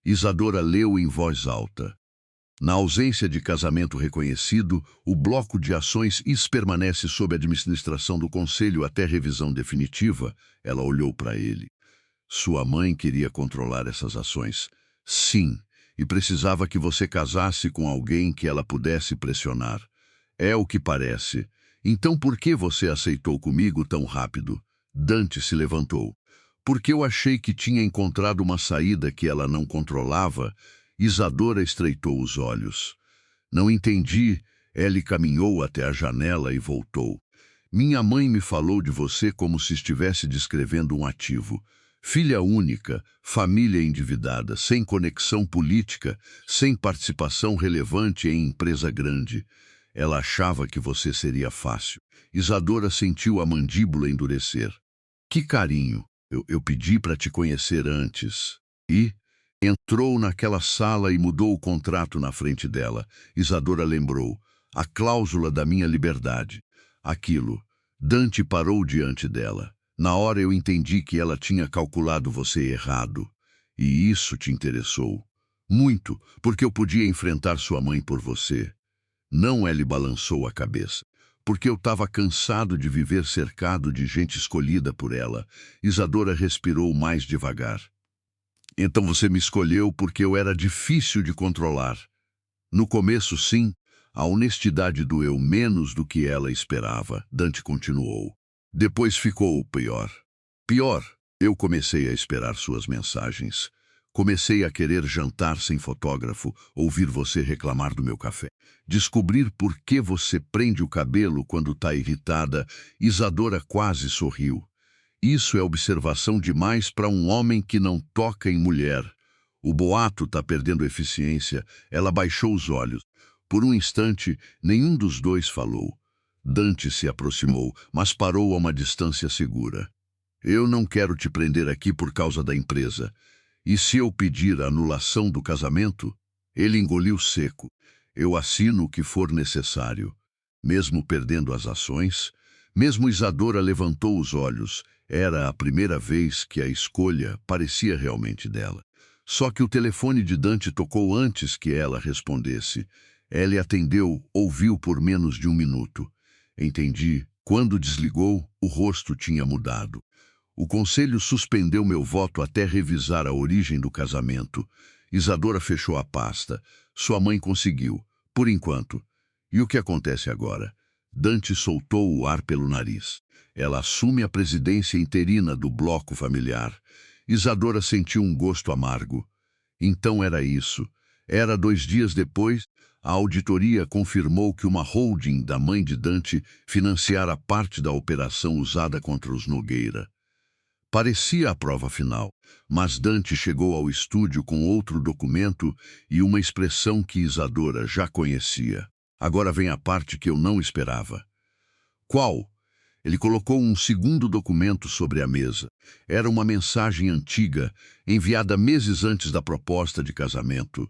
Isadora leu em voz alta. Na ausência de casamento reconhecido, o bloco de ações permanece sob administração do conselho até revisão definitiva. Ela olhou para ele. Sua mãe queria controlar essas ações. Sim, e precisava que você casasse com alguém que ela pudesse pressionar. É o que parece. Então por que você aceitou comigo tão rápido? Dante se levantou. Porque eu achei que tinha encontrado uma saída que ela não controlava. Isadora estreitou os olhos. Não entendi. Ele caminhou até a janela e voltou. Minha mãe me falou de você como se estivesse descrevendo um ativo. Filha única, família endividada, sem conexão política, sem participação relevante em empresa grande. Ela achava que você seria fácil. Isadora sentiu a mandíbula endurecer. Que carinho! Eu pedi para te conhecer antes. E entrou naquela sala e mudou o contrato na frente dela. Isadora lembrou. A cláusula da minha liberdade. Aquilo. Dante parou diante dela. Na hora eu entendi que ela tinha calculado você errado. E isso te interessou. Muito, porque eu podia enfrentar sua mãe por você. Não, ele balançou a cabeça. Porque eu estava cansado de viver cercado de gente escolhida por ela. Isadora respirou mais devagar. Então você me escolheu porque eu era difícil de controlar. No começo, sim, a honestidade doeu menos do que ela esperava. Dante continuou. Depois ficou pior. Pior, eu comecei a esperar suas mensagens. Comecei a querer jantar sem fotógrafo, ouvir você reclamar do meu café. Descobrir por que você prende o cabelo quando está irritada. Isadora quase sorriu. Isso é observação demais para um homem que não toca em mulher. O boato está perdendo eficiência. Ela baixou os olhos. Por um instante, nenhum dos dois falou. Dante se aproximou, mas parou a uma distância segura. Eu não quero te prender aqui por causa da empresa. E se eu pedir a anulação do casamento? Ele engoliu seco. Eu assino o que for necessário. Mesmo perdendo as ações? Mesmo Isadora levantou os olhos. Era a primeira vez que a escolha parecia realmente dela. Só que o telefone de Dante tocou antes que ela respondesse. Ela atendeu, ouviu por menos de um minuto. Entendi. Quando desligou, o rosto tinha mudado. O conselho suspendeu meu voto até revisar a origem do casamento. Isadora fechou a pasta. Sua mãe conseguiu, por enquanto. E o que acontece agora? Dante soltou o ar pelo nariz. Ela assume a presidência interina do bloco familiar. Isadora sentiu um gosto amargo. Então era isso. Era 2 dias depois, a auditoria confirmou que uma holding da mãe de Dante financiara parte da operação usada contra os Nogueira. Parecia a prova final, mas Dante chegou ao estúdio com outro documento e uma expressão que Isadora já conhecia. Agora vem a parte que eu não esperava. Qual? Ele colocou um segundo documento sobre a mesa. Era uma mensagem antiga, enviada meses antes da proposta de casamento.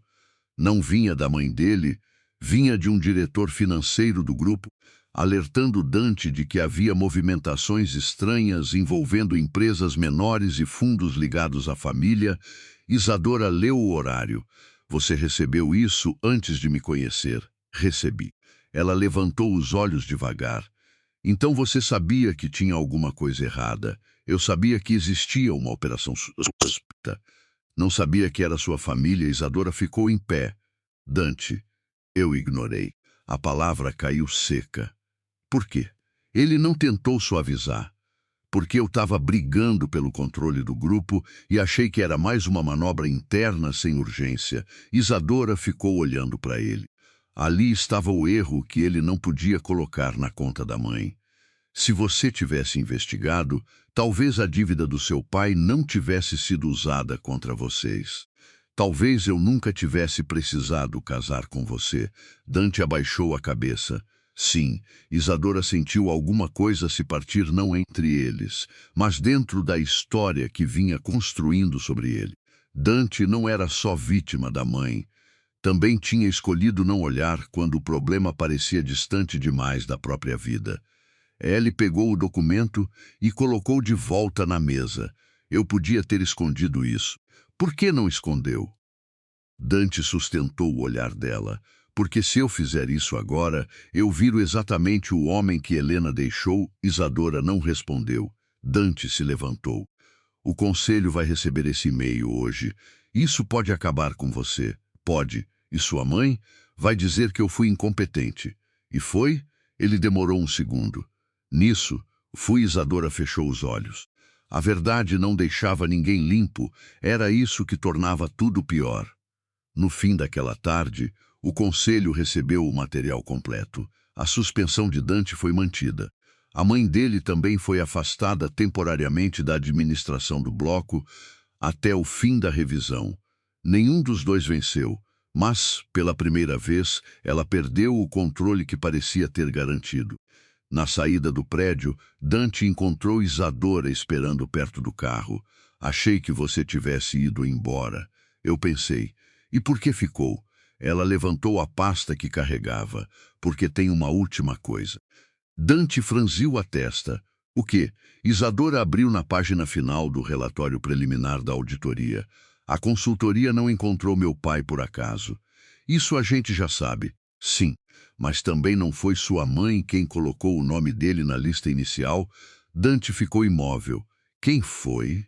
Não vinha da mãe dele, vinha de um diretor financeiro do grupo, alertando Dante de que havia movimentações estranhas envolvendo empresas menores e fundos ligados à família. Isadora leu o horário. Você recebeu isso antes de me conhecer. Recebi. Ela levantou os olhos devagar. Então você sabia que tinha alguma coisa errada. Eu sabia que existia uma operação suspeita. Não sabia que era sua família. Isadora ficou em pé. Dante, eu ignorei. A palavra caiu seca. Por quê? Ele não tentou suavizar. Porque eu estava brigando pelo controle do grupo e achei que era mais uma manobra interna sem urgência. Isadora ficou olhando para ele. Ali estava o erro que ele não podia colocar na conta da mãe. Se você tivesse investigado, talvez a dívida do seu pai não tivesse sido usada contra vocês. Talvez eu nunca tivesse precisado casar com você. Dante abaixou a cabeça. Sim, Isadora sentiu alguma coisa se partir não entre eles, mas dentro da história que vinha construindo sobre ele. Dante não era só vítima da mãe. Também tinha escolhido não olhar quando o problema parecia distante demais da própria vida. Ellie pegou o documento e colocou de volta na mesa. Eu podia ter escondido isso. Por que não escondeu? Dante sustentou o olhar dela. Porque se eu fizer isso agora, eu viro exatamente o homem que Helena deixou. Isadora não respondeu. Dante se levantou. O conselho vai receber esse e-mail hoje. Isso pode acabar com você. Pode. E sua mãe vai dizer que eu fui incompetente. E foi? Ele demorou um segundo. Nisso, Isadora fechou os olhos. A verdade não deixava ninguém limpo. Era isso que tornava tudo pior. No fim daquela tarde, o conselho recebeu o material completo. A suspensão de Dante foi mantida. A mãe dele também foi afastada temporariamente da administração do bloco até o fim da revisão. Nenhum dos dois venceu, mas, pela primeira vez, ela perdeu o controle que parecia ter garantido. Na saída do prédio, Dante encontrou Isadora esperando perto do carro. Achei que você tivesse ido embora. Eu pensei, e por que ficou? Ela levantou a pasta que carregava, porque tem uma última coisa. Dante franziu a testa. O quê? Isadora abriu na página final do relatório preliminar da auditoria. A consultoria não encontrou meu pai por acaso. Isso a gente já sabe. Sim, mas também não foi sua mãe quem colocou o nome dele na lista inicial. Dante ficou imóvel. Quem foi?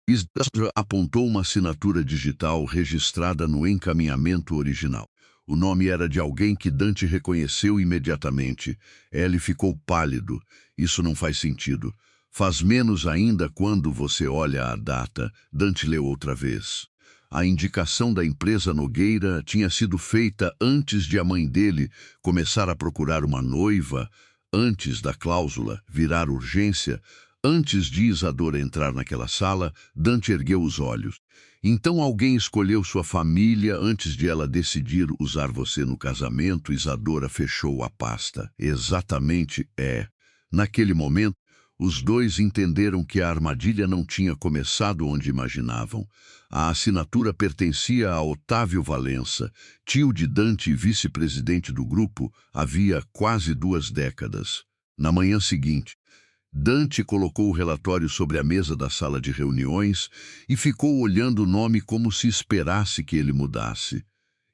Isadora apontou uma assinatura digital registrada no encaminhamento original. O nome era de alguém que Dante reconheceu imediatamente. Ele ficou pálido. Isso não faz sentido. Faz menos ainda quando você olha a data. Dante leu outra vez. A indicação da empresa Nogueira tinha sido feita antes de a mãe dele começar a procurar uma noiva, antes da cláusula virar urgência. Antes de Isadora entrar naquela sala, Dante ergueu os olhos. Então alguém escolheu sua família antes de ela decidir usar você no casamento. Isadora fechou a pasta. Exatamente é. Naquele momento, os dois entenderam que a armadilha não tinha começado onde imaginavam. A assinatura pertencia a Otávio Valença, tio de Dante e vice-presidente do grupo, havia quase 2 décadas. Na manhã seguinte, Dante colocou o relatório sobre a mesa da sala de reuniões e ficou olhando o nome como se esperasse que ele mudasse.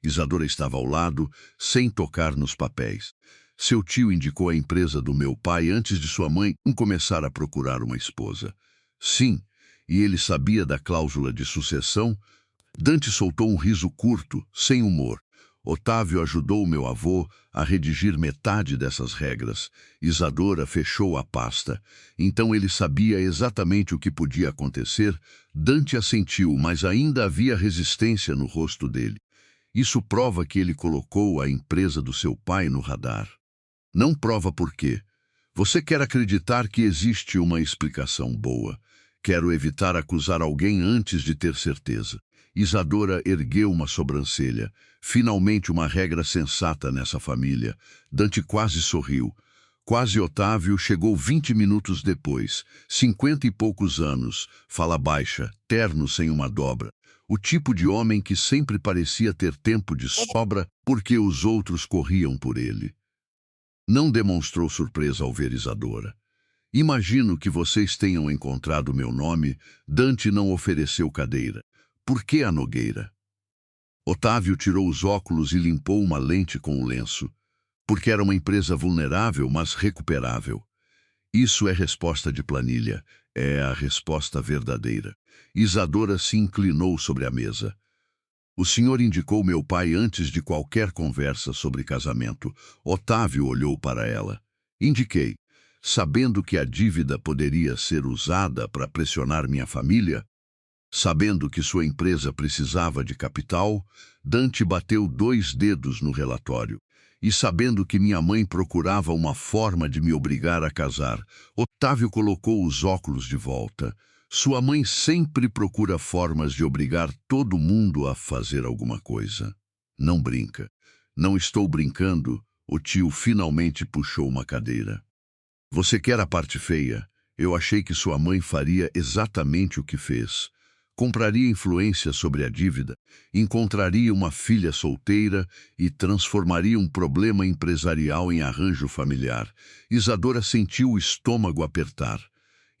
Isadora estava ao lado, sem tocar nos papéis. Seu tio indicou a empresa do meu pai antes de sua mãe começar a procurar uma esposa. Sim, e ele sabia da cláusula de sucessão. Dante soltou um riso curto, sem humor. Otávio ajudou meu avô a redigir metade dessas regras. Isadora fechou a pasta. Então ele sabia exatamente o que podia acontecer. Dante assentiu, mas ainda havia resistência no rosto dele. Isso prova que ele colocou a empresa do seu pai no radar. Não prova por quê. Você quer acreditar que existe uma explicação boa. Quero evitar acusar alguém antes de ter certeza. Isadora ergueu uma sobrancelha. Finalmente uma regra sensata nessa família. Dante quase sorriu. Quase Otávio chegou 20 minutos depois, 50 e poucos anos, fala baixa, terno sem uma dobra. O tipo de homem que sempre parecia ter tempo de sobra porque os outros corriam por ele. Não demonstrou surpresa ao ver Isadora. Imagino que vocês tenham encontrado meu nome. Dante não ofereceu cadeira. Por que a Nogueira? Otávio tirou os óculos e limpou uma lente com o lenço. Porque era uma empresa vulnerável, mas recuperável. Isso é resposta de planilha. É a resposta verdadeira. Isadora se inclinou sobre a mesa. O senhor indicou meu pai antes de qualquer conversa sobre casamento. Otávio olhou para ela. Indiquei. Sabendo que a dívida poderia ser usada para pressionar minha família, sabendo que sua empresa precisava de capital, Dante bateu 2 dedos no relatório. E sabendo que minha mãe procurava uma forma de me obrigar a casar, Otávio colocou os óculos de volta. Sua mãe sempre procura formas de obrigar todo mundo a fazer alguma coisa. Não brinca. Não estou brincando. O tio finalmente puxou uma cadeira. Você quer a parte feia? Eu achei que sua mãe faria exatamente o que fez. Compraria influência sobre a dívida, encontraria uma filha solteira e transformaria um problema empresarial em arranjo familiar. Isadora sentiu o estômago apertar.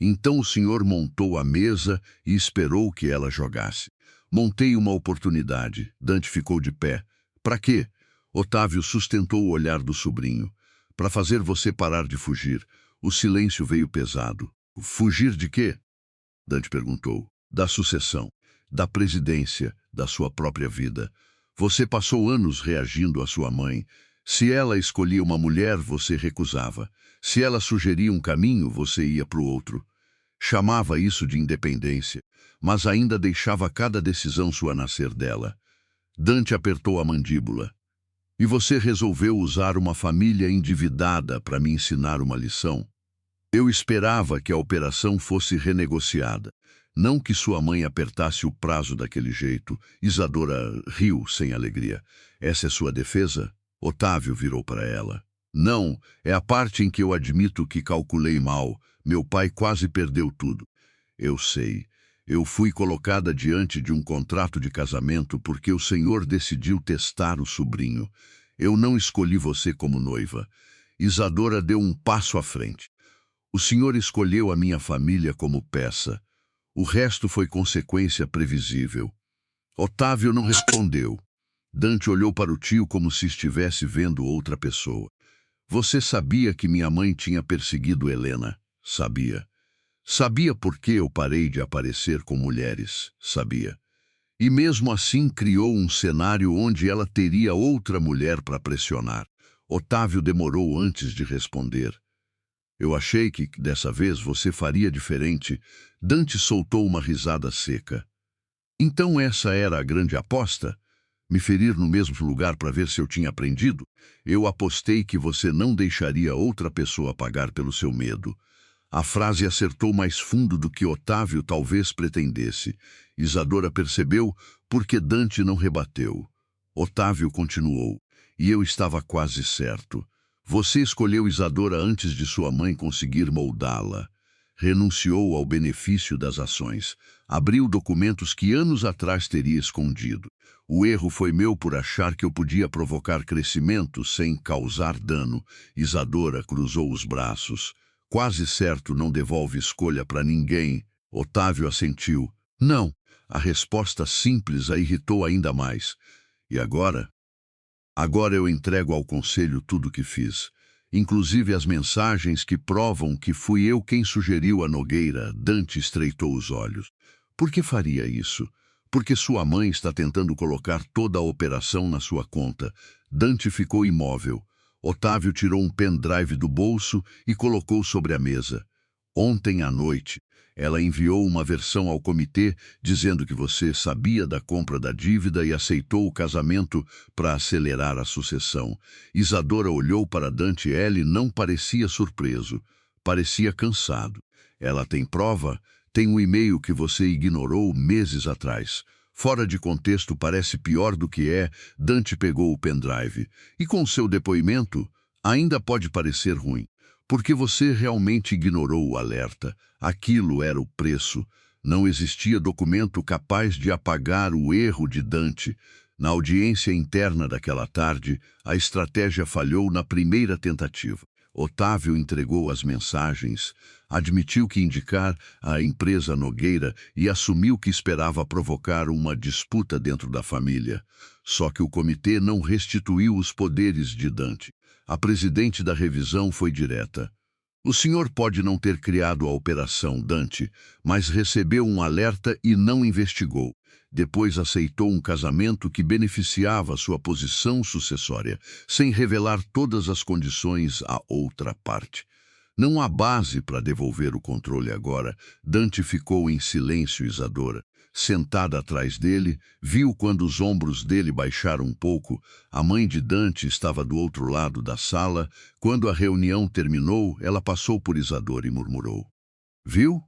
Então o senhor montou a mesa e esperou que ela jogasse. Montei uma oportunidade. Dante ficou de pé. Para quê? Otávio sustentou o olhar do sobrinho. Para fazer você parar de fugir. O silêncio veio pesado. Fugir de quê? Dante perguntou. Da sucessão, da presidência, da sua própria vida. Você passou anos reagindo à sua mãe. Se ela escolhia uma mulher, você recusava. Se ela sugeria um caminho, você ia para o outro. Chamava isso de independência, mas ainda deixava cada decisão sua nascer dela. Dante apertou a mandíbula. E você resolveu usar uma família endividada para me ensinar uma lição? Eu esperava que a operação fosse renegociada. Não que sua mãe apertasse o prazo daquele jeito. Isadora riu sem alegria. Essa é sua defesa? Otávio virou para ela. Não, é a parte em que eu admito que calculei mal. Meu pai quase perdeu tudo. Eu sei. Eu fui colocada diante de um contrato de casamento porque o senhor decidiu testar o sobrinho. Eu não escolhi você como noiva. Isadora deu um passo à frente. O senhor escolheu a minha família como peça. O resto foi consequência previsível. Otávio não respondeu. Dante olhou para o tio como se estivesse vendo outra pessoa. Você sabia que minha mãe tinha perseguido Helena? Sabia. Sabia por que eu parei de aparecer com mulheres? Sabia. E mesmo assim criou um cenário onde ela teria outra mulher para pressionar. Otávio demorou antes de responder. Eu achei que dessa vez você faria diferente. Dante soltou uma risada seca. Então essa era a grande aposta? Me ferir no mesmo lugar para ver se eu tinha aprendido? Eu apostei que você não deixaria outra pessoa pagar pelo seu medo. A frase acertou mais fundo do que Otávio talvez pretendesse. Isadora percebeu porque Dante não rebateu. Otávio continuou. E eu estava quase certo. Você escolheu Isadora antes de sua mãe conseguir moldá-la. Renunciou ao benefício das ações. Abriu documentos que anos atrás teria escondido. O erro foi meu por achar que eu podia provocar crescimento sem causar dano. Isadora cruzou os braços. Quase certo não devolve escolha para ninguém. Otávio assentiu. Não. A resposta simples a irritou ainda mais. E agora? Agora eu entrego ao conselho tudo o que fiz, inclusive as mensagens que provam que fui eu quem sugeriu a Nogueira. Dante estreitou os olhos. Por que faria isso? Porque sua mãe está tentando colocar toda a operação na sua conta. Dante ficou imóvel. Otávio tirou um pendrive do bolso e colocou sobre a mesa. Ontem à noite, ela enviou uma versão ao comitê dizendo que você sabia da compra da dívida e aceitou o casamento para acelerar a sucessão. Isadora olhou para Dante. Ele não parecia surpreso. Parecia cansado. Ela tem prova? Tem um e-mail que você ignorou meses atrás. Fora de contexto parece pior do que é. Dante pegou o pendrive. E com seu depoimento, ainda pode parecer ruim. Porque você realmente ignorou o alerta. Aquilo era o preço. Não existia documento capaz de apagar o erro de Dante. Na audiência interna daquela tarde, a estratégia falhou na primeira tentativa. Otávio entregou as mensagens, admitiu que indicar a empresa Nogueira e assumiu que esperava provocar uma disputa dentro da família. Só que o comitê não restituiu os poderes de Dante. A presidente da revisão foi direta. O senhor pode não ter criado a Operação Dante, mas recebeu um alerta e não investigou. Depois aceitou um casamento que beneficiava sua posição sucessória, sem revelar todas as condições à outra parte. Não há base para devolver o controle agora. Dante ficou em silêncio, Isadora. Sentada atrás dele, viu quando os ombros dele baixaram um pouco. A mãe de Dante estava do outro lado da sala. Quando a reunião terminou, ela passou por Isadora e murmurou: Viu?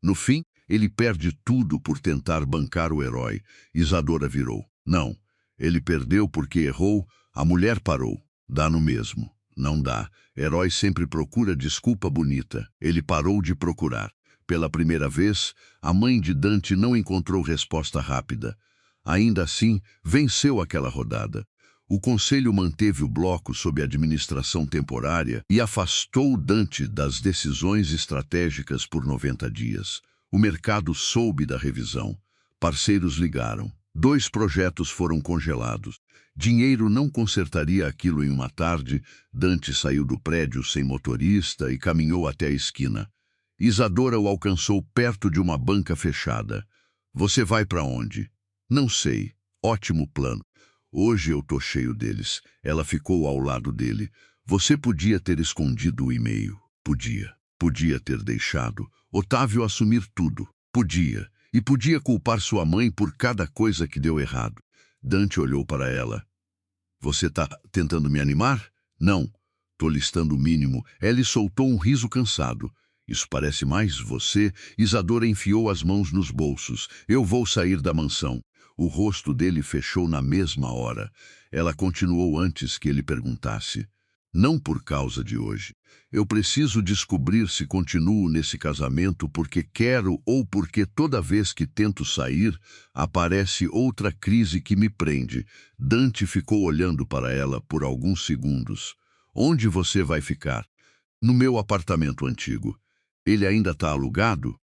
No fim, ele perde tudo por tentar bancar o herói. Isadora virou: Não, ele perdeu porque errou. A mulher parou: Dá no mesmo. Não dá. Herói sempre procura desculpa bonita. Ele parou de procurar. Pela primeira vez, a mãe de Dante não encontrou resposta rápida. Ainda assim, venceu aquela rodada. O conselho manteve o bloco sob administração temporária e afastou Dante das decisões estratégicas por 90 dias. O mercado soube da revisão. Parceiros ligaram. 2 projetos foram congelados. Dinheiro não consertaria aquilo em uma tarde. Dante saiu do prédio sem motorista e caminhou até a esquina. Isadora o alcançou perto de uma banca fechada. Você vai para onde? Não sei. Ótimo plano. Hoje eu tô cheio deles. Ela ficou ao lado dele. Você podia ter escondido o e-mail. Podia. Podia ter deixado Otávio assumir tudo. Podia. E podia culpar sua mãe por cada coisa que deu errado. Dante olhou para ela. Você tá tentando me animar? Não. Tô listando o mínimo. Ela soltou um riso cansado. Isso parece mais você. Isadora enfiou as mãos nos bolsos. Eu vou sair da mansão. O rosto dele fechou na mesma hora. Ela continuou antes que ele perguntasse. Não por causa de hoje. Eu preciso descobrir se continuo nesse casamento porque quero ou porque toda vez que tento sair, aparece outra crise que me prende. Dante ficou olhando para ela por alguns segundos. Onde você vai ficar? No meu apartamento antigo. Ele ainda está alugado?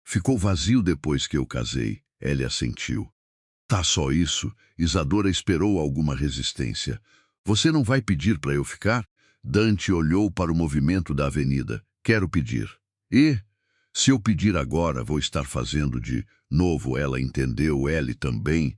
Ficou vazio depois que eu casei. Ele assentiu. Tá só isso? Isadora esperou alguma resistência. Você não vai pedir para eu ficar? Dante olhou para o movimento da avenida. Quero pedir. E? Se eu pedir agora, vou estar fazendo de novo. Ela entendeu, ele também.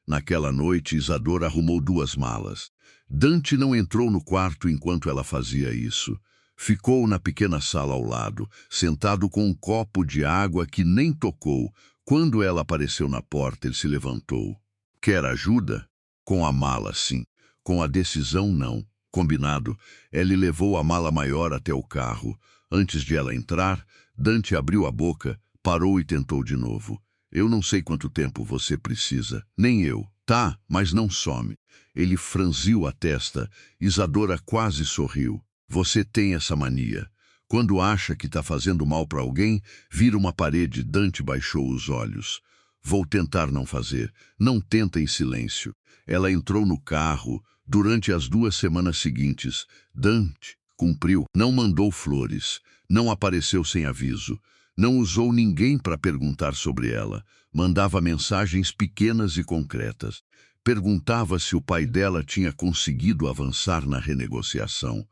Naquela noite, Isadora arrumou 2 malas. Dante não entrou no quarto enquanto ela fazia isso. Ficou na pequena sala ao lado, sentado com um copo de água que nem tocou. Quando ela apareceu na porta, ele se levantou. Quer ajuda? Com a mala, sim. Com a decisão, não. Combinado. Ele levou a mala maior até o carro. Antes de ela entrar, Dante abriu a boca, parou e tentou de novo. Eu não sei quanto tempo você precisa. Nem eu. Tá, mas não some. Ele franziu a testa. Isadora quase sorriu. Você tem essa mania. Quando acha que está fazendo mal para alguém, vira uma parede. Dante baixou os olhos. Vou tentar não fazer. Não tenta em silêncio. Ela entrou no carro. Durante as 2 semanas seguintes, Dante cumpriu. Não mandou flores. Não apareceu sem aviso. Não usou ninguém para perguntar sobre ela. Mandava mensagens pequenas e concretas. Perguntava se o pai dela tinha conseguido avançar na renegociação.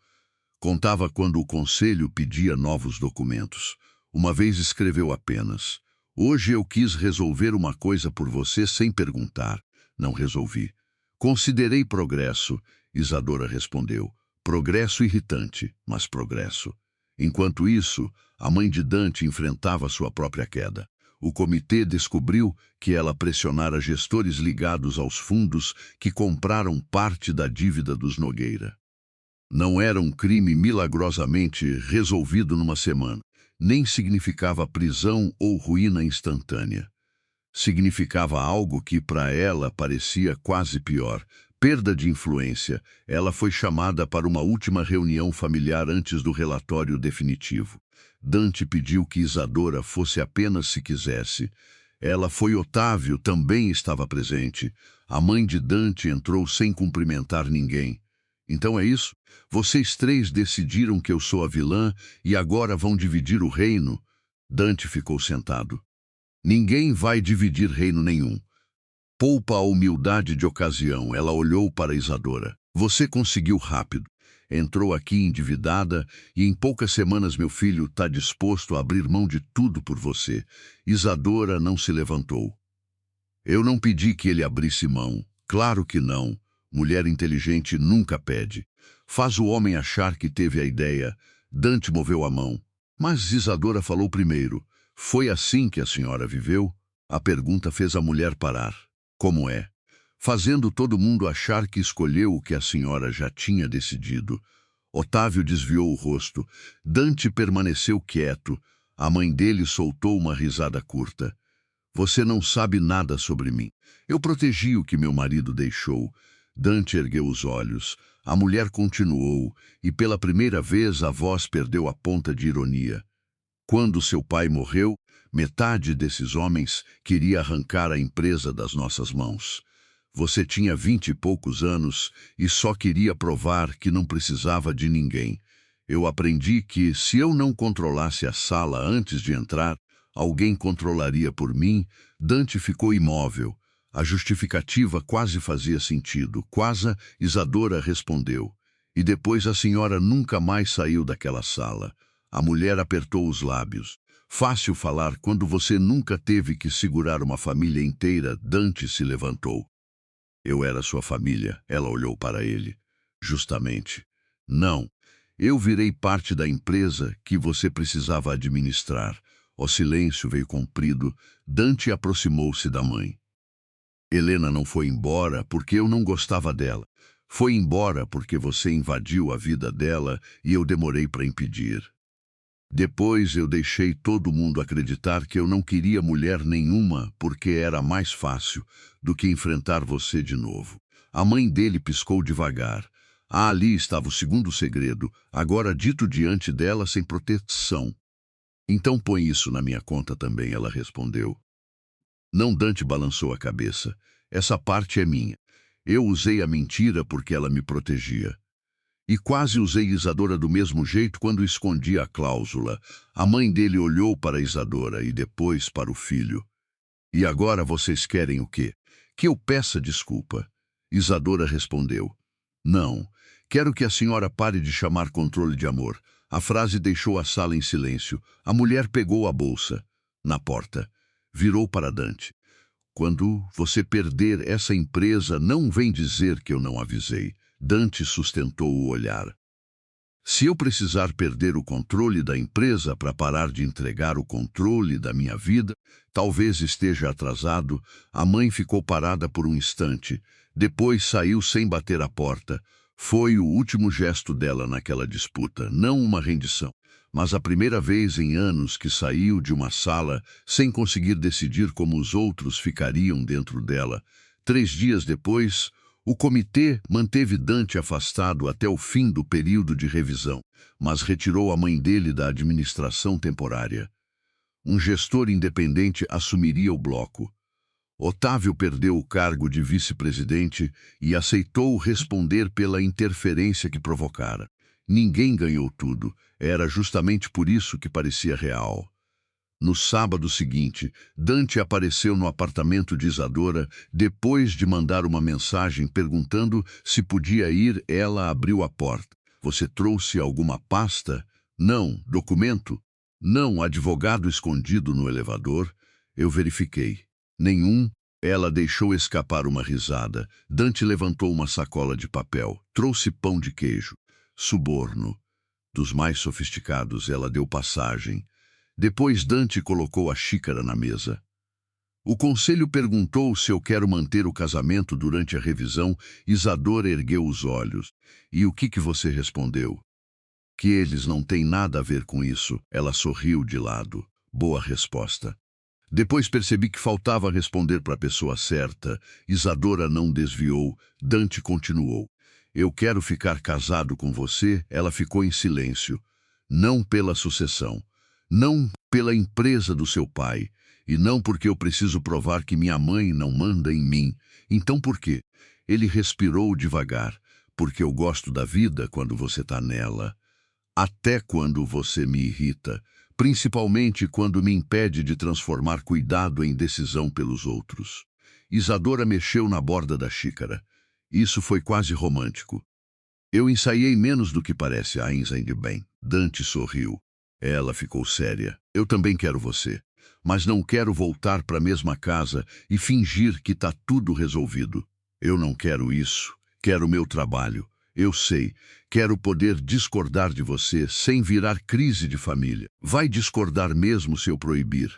Contava quando o conselho pedia novos documentos. Uma vez escreveu apenas: Hoje eu quis resolver uma coisa por você sem perguntar. Não resolvi. Considerei progresso, Isadora respondeu. Progresso irritante, mas progresso. Enquanto isso, a mãe de Dante enfrentava sua própria queda. O comitê descobriu que ela pressionara gestores ligados aos fundos que compraram parte da dívida dos Nogueira. Não era um crime milagrosamente resolvido numa semana, nem significava prisão ou ruína instantânea. Significava algo que para ela parecia quase pior: Perda de influência. Ela foi chamada para uma última reunião familiar antes do relatório definitivo. Dante pediu que Isadora fosse apenas se quisesse. Ela foi. Otávio também estava presente. A mãe de Dante entrou sem cumprimentar ninguém. Então é isso? Vocês três decidiram que eu sou a vilã e agora vão dividir o reino? Dante ficou sentado. Ninguém vai dividir reino nenhum. Poupa a humildade de ocasião. Ela olhou para Isadora. Você conseguiu rápido. Entrou aqui endividada e em poucas semanas meu filho está disposto a abrir mão de tudo por você. Isadora não se levantou. Eu não pedi que ele abrisse mão. Claro que não. Mulher inteligente nunca pede. Faz o homem achar que teve a ideia. Dante moveu a mão. Mas Isadora falou primeiro. Foi assim que a senhora viveu? A pergunta fez a mulher parar. Como é? Fazendo todo mundo achar que escolheu o que a senhora já tinha decidido. Otávio desviou o rosto. Dante permaneceu quieto. A mãe dele soltou uma risada curta. Você não sabe nada sobre mim. Eu protegi o que meu marido deixou. Dante ergueu os olhos. A mulher continuou, e pela primeira vez a voz perdeu a ponta de ironia. Quando seu pai morreu, metade desses homens queria arrancar a empresa das nossas mãos. Você tinha 20 e poucos anos e só queria provar que não precisava de ninguém. Eu aprendi que, se eu não controlasse a sala antes de entrar, alguém controlaria por mim. Dante ficou imóvel. A justificativa quase fazia sentido. Quase, Isadora respondeu. E depois a senhora nunca mais saiu daquela sala. A mulher apertou os lábios. Fácil falar quando você nunca teve que segurar uma família inteira. Dante se levantou. Eu era sua família. Ela olhou para ele. Justamente. Não. Eu virei parte da empresa que você precisava administrar. O silêncio veio comprido. Dante aproximou-se da mãe. Helena não foi embora porque eu não gostava dela. Foi embora porque você invadiu a vida dela e eu demorei para impedir. Depois eu deixei todo mundo acreditar que eu não queria mulher nenhuma porque era mais fácil do que enfrentar você de novo. A mãe dele piscou devagar. Ali estava o segundo segredo, agora dito diante dela sem proteção. Então põe isso na minha conta também, ela respondeu. Não, Dante balançou a cabeça. Essa parte é minha. Eu usei a mentira porque ela me protegia. E quase usei Isadora do mesmo jeito quando escondi a cláusula. A mãe dele olhou para Isadora e depois para o filho. E agora vocês querem o quê? Que eu peça desculpa. Isadora respondeu. Não, quero que a senhora pare de chamar controle de amor. A frase deixou a sala em silêncio. A mulher pegou a bolsa. Na porta. Virou para Dante. Quando você perder essa empresa, não vem dizer que eu não avisei. Dante sustentou o olhar. Se eu precisar perder o controle da empresa para parar de entregar o controle da minha vida, talvez esteja atrasado. A mãe ficou parada por um instante. Depois saiu sem bater a porta. Foi o último gesto dela naquela disputa, não uma rendição, mas a primeira vez em anos que saiu de uma sala sem conseguir decidir como os outros ficariam dentro dela. 3 dias depois, o comitê manteve Dante afastado até o fim do período de revisão, mas retirou a mãe dele da administração temporária. Um gestor independente assumiria o bloco. Otávio perdeu o cargo de vice-presidente e aceitou responder pela interferência que provocara. Ninguém ganhou tudo, era justamente por isso que parecia real. No sábado seguinte, Dante apareceu no apartamento de Isadora depois de mandar uma mensagem perguntando se podia ir. Ela abriu a porta. Você trouxe alguma pasta? Não. Documento? Não. Advogado escondido no elevador? Eu verifiquei. Nenhum. Ela deixou escapar uma risada. Dante levantou uma sacola de papel. Trouxe pão de queijo. Suborno. Dos mais sofisticados, ela deu passagem. Depois Dante colocou a xícara na mesa. O conselho perguntou se eu quero manter o casamento durante a revisão. Isadora ergueu os olhos. E o que você respondeu? Que eles não têm nada a ver com isso. Ela sorriu de lado. Boa resposta. Depois percebi que faltava responder para a pessoa certa. Isadora não desviou. Dante continuou. Eu quero ficar casado com você. Ela ficou em silêncio. Não pela sucessão. Não pela empresa do seu pai. E não porque eu preciso provar que minha mãe não manda em mim. Então por quê? Ele respirou devagar. Porque eu gosto da vida quando você está nela. Até quando você me irrita. Principalmente quando me impede de transformar cuidado em decisão pelos outros. Isadora mexeu na borda da xícara. Isso foi quase romântico. Eu ensaiei menos do que parece, Einstein. Dante sorriu. Ela ficou séria. Eu também quero você. Mas não quero voltar para a mesma casa e fingir que está tudo resolvido. Eu não quero isso. Quero meu trabalho. Eu sei. Quero poder discordar de você sem virar crise de família. Vai discordar mesmo se eu proibir.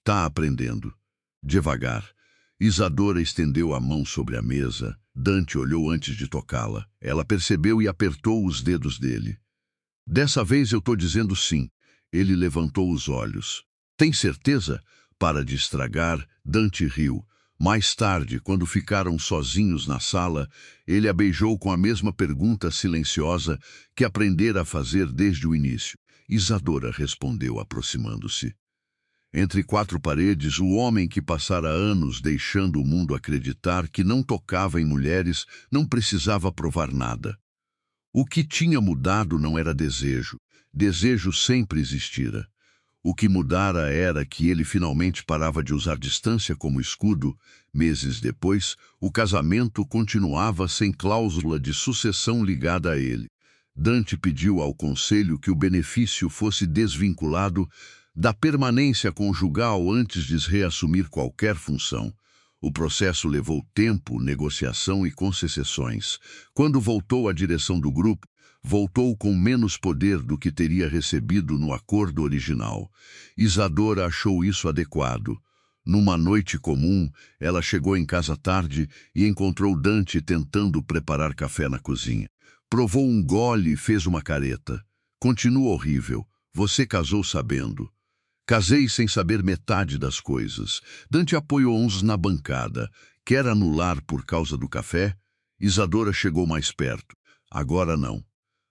Tá aprendendo. Devagar. Isadora estendeu a mão sobre a mesa. Dante olhou antes de tocá-la. Ela percebeu e apertou os dedos dele. Dessa vez eu tô dizendo sim. Ele levantou os olhos. Tem certeza? Para de estragar, Dante riu. Mais tarde, quando ficaram sozinhos na sala, ele a beijou com a mesma pergunta silenciosa que aprendera a fazer desde o início. Isadora respondeu, aproximando-se. Entre quatro paredes, o homem que passara anos deixando o mundo acreditar que não tocava em mulheres não precisava provar nada. O que tinha mudado não era desejo. Desejo sempre existira. O que mudara era que ele finalmente parava de usar distância como escudo. Meses depois, o casamento continuava sem cláusula de sucessão ligada a ele. Dante pediu ao conselho que o benefício fosse desvinculado da permanência conjugal antes de reassumir qualquer função. O processo levou tempo, negociação e concessões. Quando voltou à direção do grupo, voltou com menos poder do que teria recebido no acordo original. Isadora achou isso adequado. Numa noite comum, ela chegou em casa tarde e encontrou Dante tentando preparar café na cozinha. Provou um gole e fez uma careta. Continua horrível. Você casou sabendo. Casei sem saber metade das coisas. Dante apoiou-os na bancada. Quer anular por causa do café? Isadora chegou mais perto. Agora não.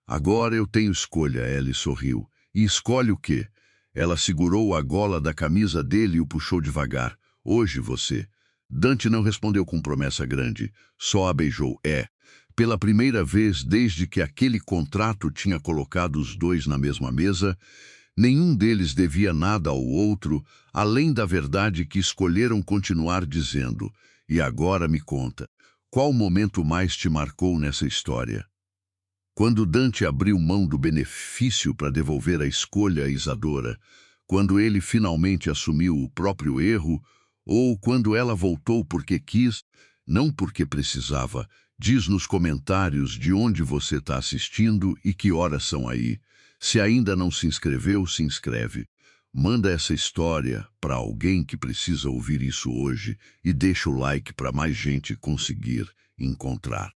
Agora eu tenho escolha, ele sorriu. E escolhe o quê? Ela segurou a gola da camisa dele e o puxou devagar. Hoje você. Dante não respondeu com promessa grande. Só a beijou. Pela primeira vez desde que aquele contrato tinha colocado os dois na mesma mesa, nenhum deles devia nada ao outro, além da verdade que escolheram continuar dizendo. E agora me conta, qual momento mais te marcou nessa história? Quando Dante abriu mão do benefício para devolver a escolha a Isadora, quando ele finalmente assumiu o próprio erro, ou quando ela voltou porque quis, não porque precisava. Diz nos comentários de onde você está assistindo e que horas são aí. Se ainda não se inscreveu, se inscreve. Manda essa história para alguém que precisa ouvir isso hoje e deixa o like para mais gente conseguir encontrar.